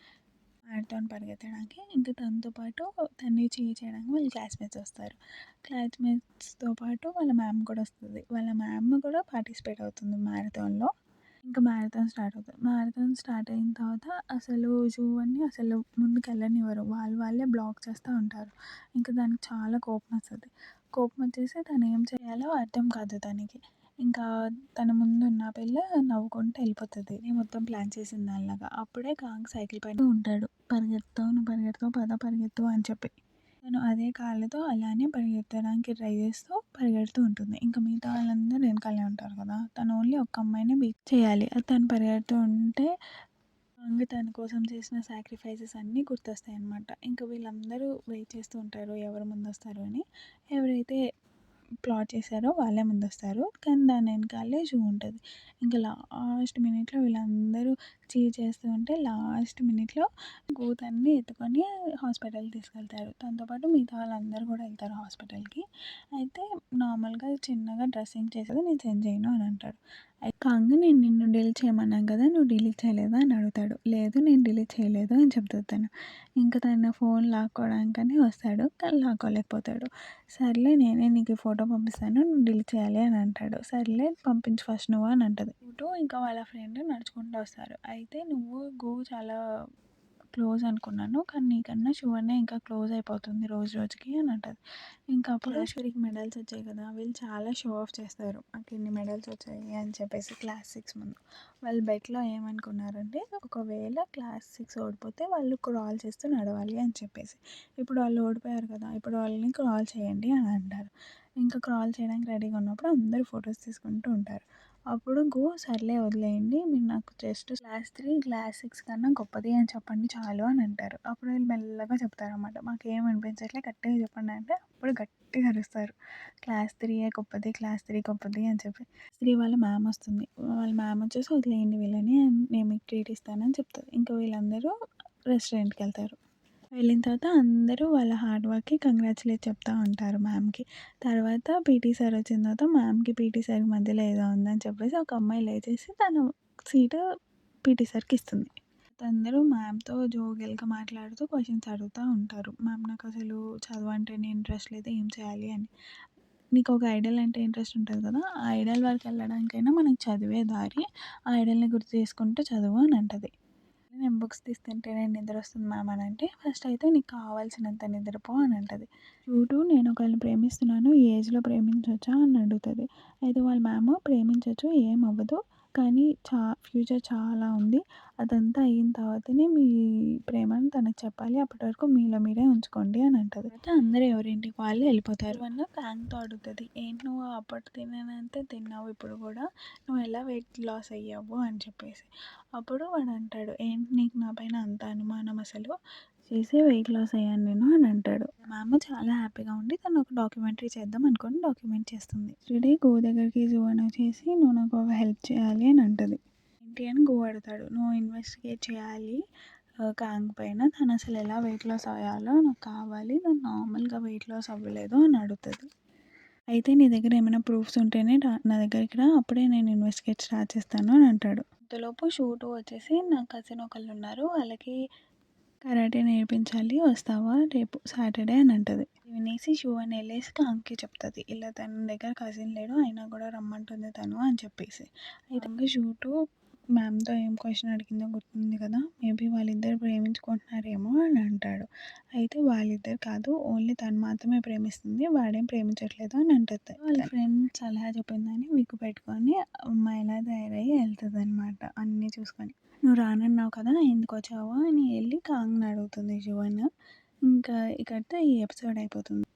మ్యారథాన్ పరిగెత్తడానికి. ఇంకా తనతో పాటు తన్ని చీర్ చేయడానికి వాళ్ళ క్లాస్‌మేట్స్ వస్తారు. క్లాస్‌మేట్స్‌తో పాటు వాళ్ళ మ్యామ్ కూడా వస్తది. వాళ్ళ మ్యామ్ కూడా పార్టిసిపేట్ అవుతుంది మ్యారథాన్‌లో. ఇంకా మ్యారథాన్ స్టార్ట్ అవుతది. మ్యారథాన్ స్టార్ట్ అయిన తర్వాత అసలు జూవన్ని అసలు ముందుకెళ్ళనివ్వరు. వాళ్ళే బ్లాక్ చేస్తా ఉంటారు. ఇంకా దానికి చాలా కోపమొస్తది. కోపమొచ్చేసి తను ఏం చేయాలో అర్థం కాదు తనకి. ఇంకా తన ముందున్న పిల్ల నవ్వుకుంటూ వెళ్ళిపోతది. నేను మొత్తం ప్లాన్ చేసిన దానిలాగా. అప్పుడే కాంగ్ సైకిల్ పైన ఉంటాడు. నువ్వు పరిగెడతావు పద పరిగెత్తు" అని చెప్పి. తను అదే కాళ్ళతో అలానే పరిగెత్తడానికి ట్రై చేస్తూ పరిగెడుతూ ఉంటుంది. ఇంకా మిగతా వాళ్ళందరూ వెనకాలే ఉంటారు కదా! తను ఓన్లీ ఒక్క అమ్మాయినే బీట్ చేయాలి. అది తను పరిగెడుతూ ఉంటే కాంగ్ తన కోసం చేసిన సాక్రిఫైసెస్ అన్నీ గుర్తొస్తాయన్నమాట. ఇంకా వీళ్ళందరూ వెయిట్ చేస్తూ ఉంటారు ఎవరు ముందొస్తారు అని. ఎవరైతే ప్లాట్ చేశారో వాళ్ళే ముందొస్తారు. కానీ దాని వెనకాలే షూ ఉంటది. ఇంకా లాస్ట్ మినిట్‌లో వీళ్ళందరూ చీర్ చేస్తూ ఉంటే లాస్ట్ మినిట్‌లో గూతన్ని ఎత్తుకొని హాస్పిటల్‌కి తీసుకెళ్తారు. తనతో పాటు మిగతా వాళ్ళందరూ కూడా వెళ్తారు హాస్పిటల్‌కి. అయితే నార్మల్‌గా చిన్నగా డ్రెస్సింగ్ చేసేది నేను సెండ్ చేయను అని అంటాడు. కాంగ్ "నేను నిన్ను డిలీట్ చేయమన్నాను కదా! నువ్వు డిలీట్ చేయలేదా?" అని అడుగుతాడు. "లేదు నేను డిలీట్ చేయలేదు" అని చెప్తది తను. ఇంకా తన ఫోన్ లాక్కోవడానికని వస్తాడు. కానీ లాక్కోలేకపోతాడు. "సర్లే నేనే నీకు ఈ ఫోటో పంపిస్తాను. నువ్వు డిలీట్ చేయాలి" అని అంటాడు. "సర్లే పంపించు ఫస్ట్ నువ్వు" అని అంటది. ఇంకా వాళ్ళ ఫ్రెండ్ నడుచుకుంటూ వస్తారు. అయితే "నువ్వు చాలా క్లోజ్ అనుకున్నాను. కానీ నీకన్నా శివనే ఇంకా క్లోజ్ అయిపోతుంది రోజు రోజుకి" అని అంటది. ఇంకా అప్పుడు క్లాస్‌కి మెడల్స్ వచ్చాయి కదా! వీళ్ళు చాలా షో ఆఫ్ చేస్తారు. నాకు ఇన్ని మెడల్స్ వచ్చాయి అని చెప్పేసి క్లాస్ 6 ముందు. వాళ్ళు బెట్‌లో ఏమనుకున్నారంటే ఒకవేళ క్లాస్ 6 ఓడిపోతే వాళ్ళు క్రాల్ చేస్తూ నడవాలి అని చెప్పేసి. ఇప్పుడు వాళ్ళు ఓడిపోయారు కదా! ఇప్పుడు వాళ్ళని క్రాల్ చేయండి అని అంటారు. ఇంకా క్రాల్ చేయడానికి రెడీగా ఉన్నప్పుడు అందరూ ఫొటోస్ తీసుకుంటూ ఉంటారు. అప్పుడు "సర్లే వదిలేయండి. మీరు నాకు జస్ట్ క్లాస్ 3, క్లాస్ 6 కన్నా గొప్పది అని చెప్పండి చాలు" అని అంటారు. అప్పుడు వీళ్ళు మెల్లగా చెప్తారనమాట. "మాకేం వినిపించట్లే గట్టిగా చెప్పండి" అంటే అప్పుడు గట్టిగా అరుస్తారు. క్లాస్ 3 గొప్పది" అని చెప్పి. 3 వాళ్ళ మ్యామ్ వస్తుంది. వాళ్ళ మ్యామ్ వచ్చేసి "వదిలేయండి వీళ్ళని, నేను మీకు ట్రీట్ ఇస్తానని" చెప్తది. ఇంకా వీళ్ళందరూ రెస్టారెంట్‌కెళ్తారు. వెళ్ళిన తర్వాత అందరూ వాళ్ళ హార్డ్ వర్క్‌కి కంగ్రాచ్యులేట్ చెప్తా ఉంటారు మ్యామ్‌కి. తర్వాత పీటీ సార్ వచ్చిన తర్వాత మ్యామ్‌కి, పీటీ సార్‌కి మధ్యలో ఏదో ఉందని చెప్పేసి ఒక అమ్మాయి లేచేసి తన సీటు పీటీ సార్‌కి ఇస్తుంది. అందరూ మ్యామ్‌తో జోవియల్‌గా మాట్లాడుతూ క్వెషన్స్ అడుగుతా ఉంటారు. "మ్యామ్ నాకసలు చదువంటేనే ఇంట్రెస్ట్ లేదు. ఏం చేయాలి" అని. "నీకొక ఐడల్ అంటే ఇంట్రెస్ట్ ఉంటది కదా! ఆ ఐడల్ వరకు వెళ్ళడానికైనా మనకి చదువే దారి. ఆ ఐడల్‌ని గుర్తు చేసుకుంటూ చదువు" అని అంటది. "నేను బుక్స్ తీస్తుంటేనే నిద్రొస్తుంది మ్యామ్" అని అంటే, "ఫస్ట్ అయితే నీకు కావాల్సినంత నిద్రపో" అని అంటది. చూడు నేను ఒకళ్ళని ప్రేమిస్తున్నాను. ఈ ఏజ్‌లో ప్రేమించొచ్చా అని అడుగుతది. అయితే వాళ్ళ మ్యామ్ "ప్రేమించొచ్చు ఏమవ్వదు. కానీ ఫ్యూచర్ చాలా ఉంది. అదంతా అయిన తర్వాతనే మీ ప్రేమను తనకి చెప్పాలి. అప్పటి వరకు మీలో మీరే ఉంచుకోండి" అని అంటది. తర్వాత అందరూ ఎవరింటికి వాళ్ళు వెళ్ళిపోతారు. వన్న కాంగ్‌తో అడుగుతది. "ఏంటి నువ్వు అప్పట్లో తిననంతే తిన్నావు ఇప్పుడు కూడా. నువ్వు ఎలా వెయిట్ లాస్ అయ్యావు" అని చెప్పేసి. అప్పుడు వాడు అంటాడు, "ఏంటి నీకు నా పైన అంత అనుమానం అసలు? చేసి వెయిట్ లాస్ అయ్యాను నేను అని అంటాడు. మ్యామ్ చాలా హ్యాపీగా ఉండి తను ఒక డాక్యుమెంటరీ చేద్దాం అనుకోని డాక్యుమెంట్ చేస్తుంది. నెక్స్ట్ డే గోవు దగ్గరికి జువన్ వచ్చేసి నువ్వు నాకు ఒక హెల్ప్ చేయాలి అని అంటది. ఏంటి అని గోవు అడుగుతాడు. నువ్వు ఇన్వెస్టిగేట్ చేయాలి కాంగ్ పైన, తను అసలు ఎలా వెయిట్ లాస్ అయ్యాలో నాకు కావాలి, తను నార్మల్గా వెయిట్ లాస్ అవ్వలేదు అని అడుగుతుంది. అయితే నీ దగ్గర ఏమైనా ప్రూఫ్స్ ఉంటేనే నా దగ్గరికి రా, అప్పుడే నేను ఇన్వెస్టిగేట్ స్టార్ట్ చేస్తాను అని అంటాడు. ఇంతలోపు షూటు వచ్చేసి నా కజిన్ ఒకళ్ళు ఉన్నారు, వాళ్ళకి కరాటే నేర్పించాలి, వస్తావా రేపు సాటర్డే అని అంటది. వినేసి షూ అని వెళ్ళేసి కాంగ్కి చెప్తుంది, ఇలా తన దగ్గర కజిన్ లేడు అయినా కూడా రమ్మంటుంది తను అని చెప్పేసి. అయితే షూటు మ్యామ్తో ఏం క్వశ్చన్ అడిగిందో గుర్తుంది కదా, మేబీ వాళ్ళిద్దరు ప్రేమించుకుంటున్నారేమో అని అంటాడు. అయితే వాళ్ళిద్దరు కాదు, ఓన్లీ తను మాత్రమే ప్రేమిస్తుంది, వాడేం ప్రేమించట్లేదు అని అంటుంది. వాళ్ళ ఫ్రెండ్ సలహా చెప్పిందని విగ్గు పెట్టుకొని అమ్మాయిలా తయారయ్యి వెళ్తుంది అనమాట అన్నీ చూసుకొని. నువ్వు రానన్నావు కదా ఎందుకు వచ్చావు అని వెళ్ళి కాంగ్ని అడుగుతుంది జువన్. ఇంకా ఇక్కడితో ఈ ఎపిసోడ్ అయిపోతుంది.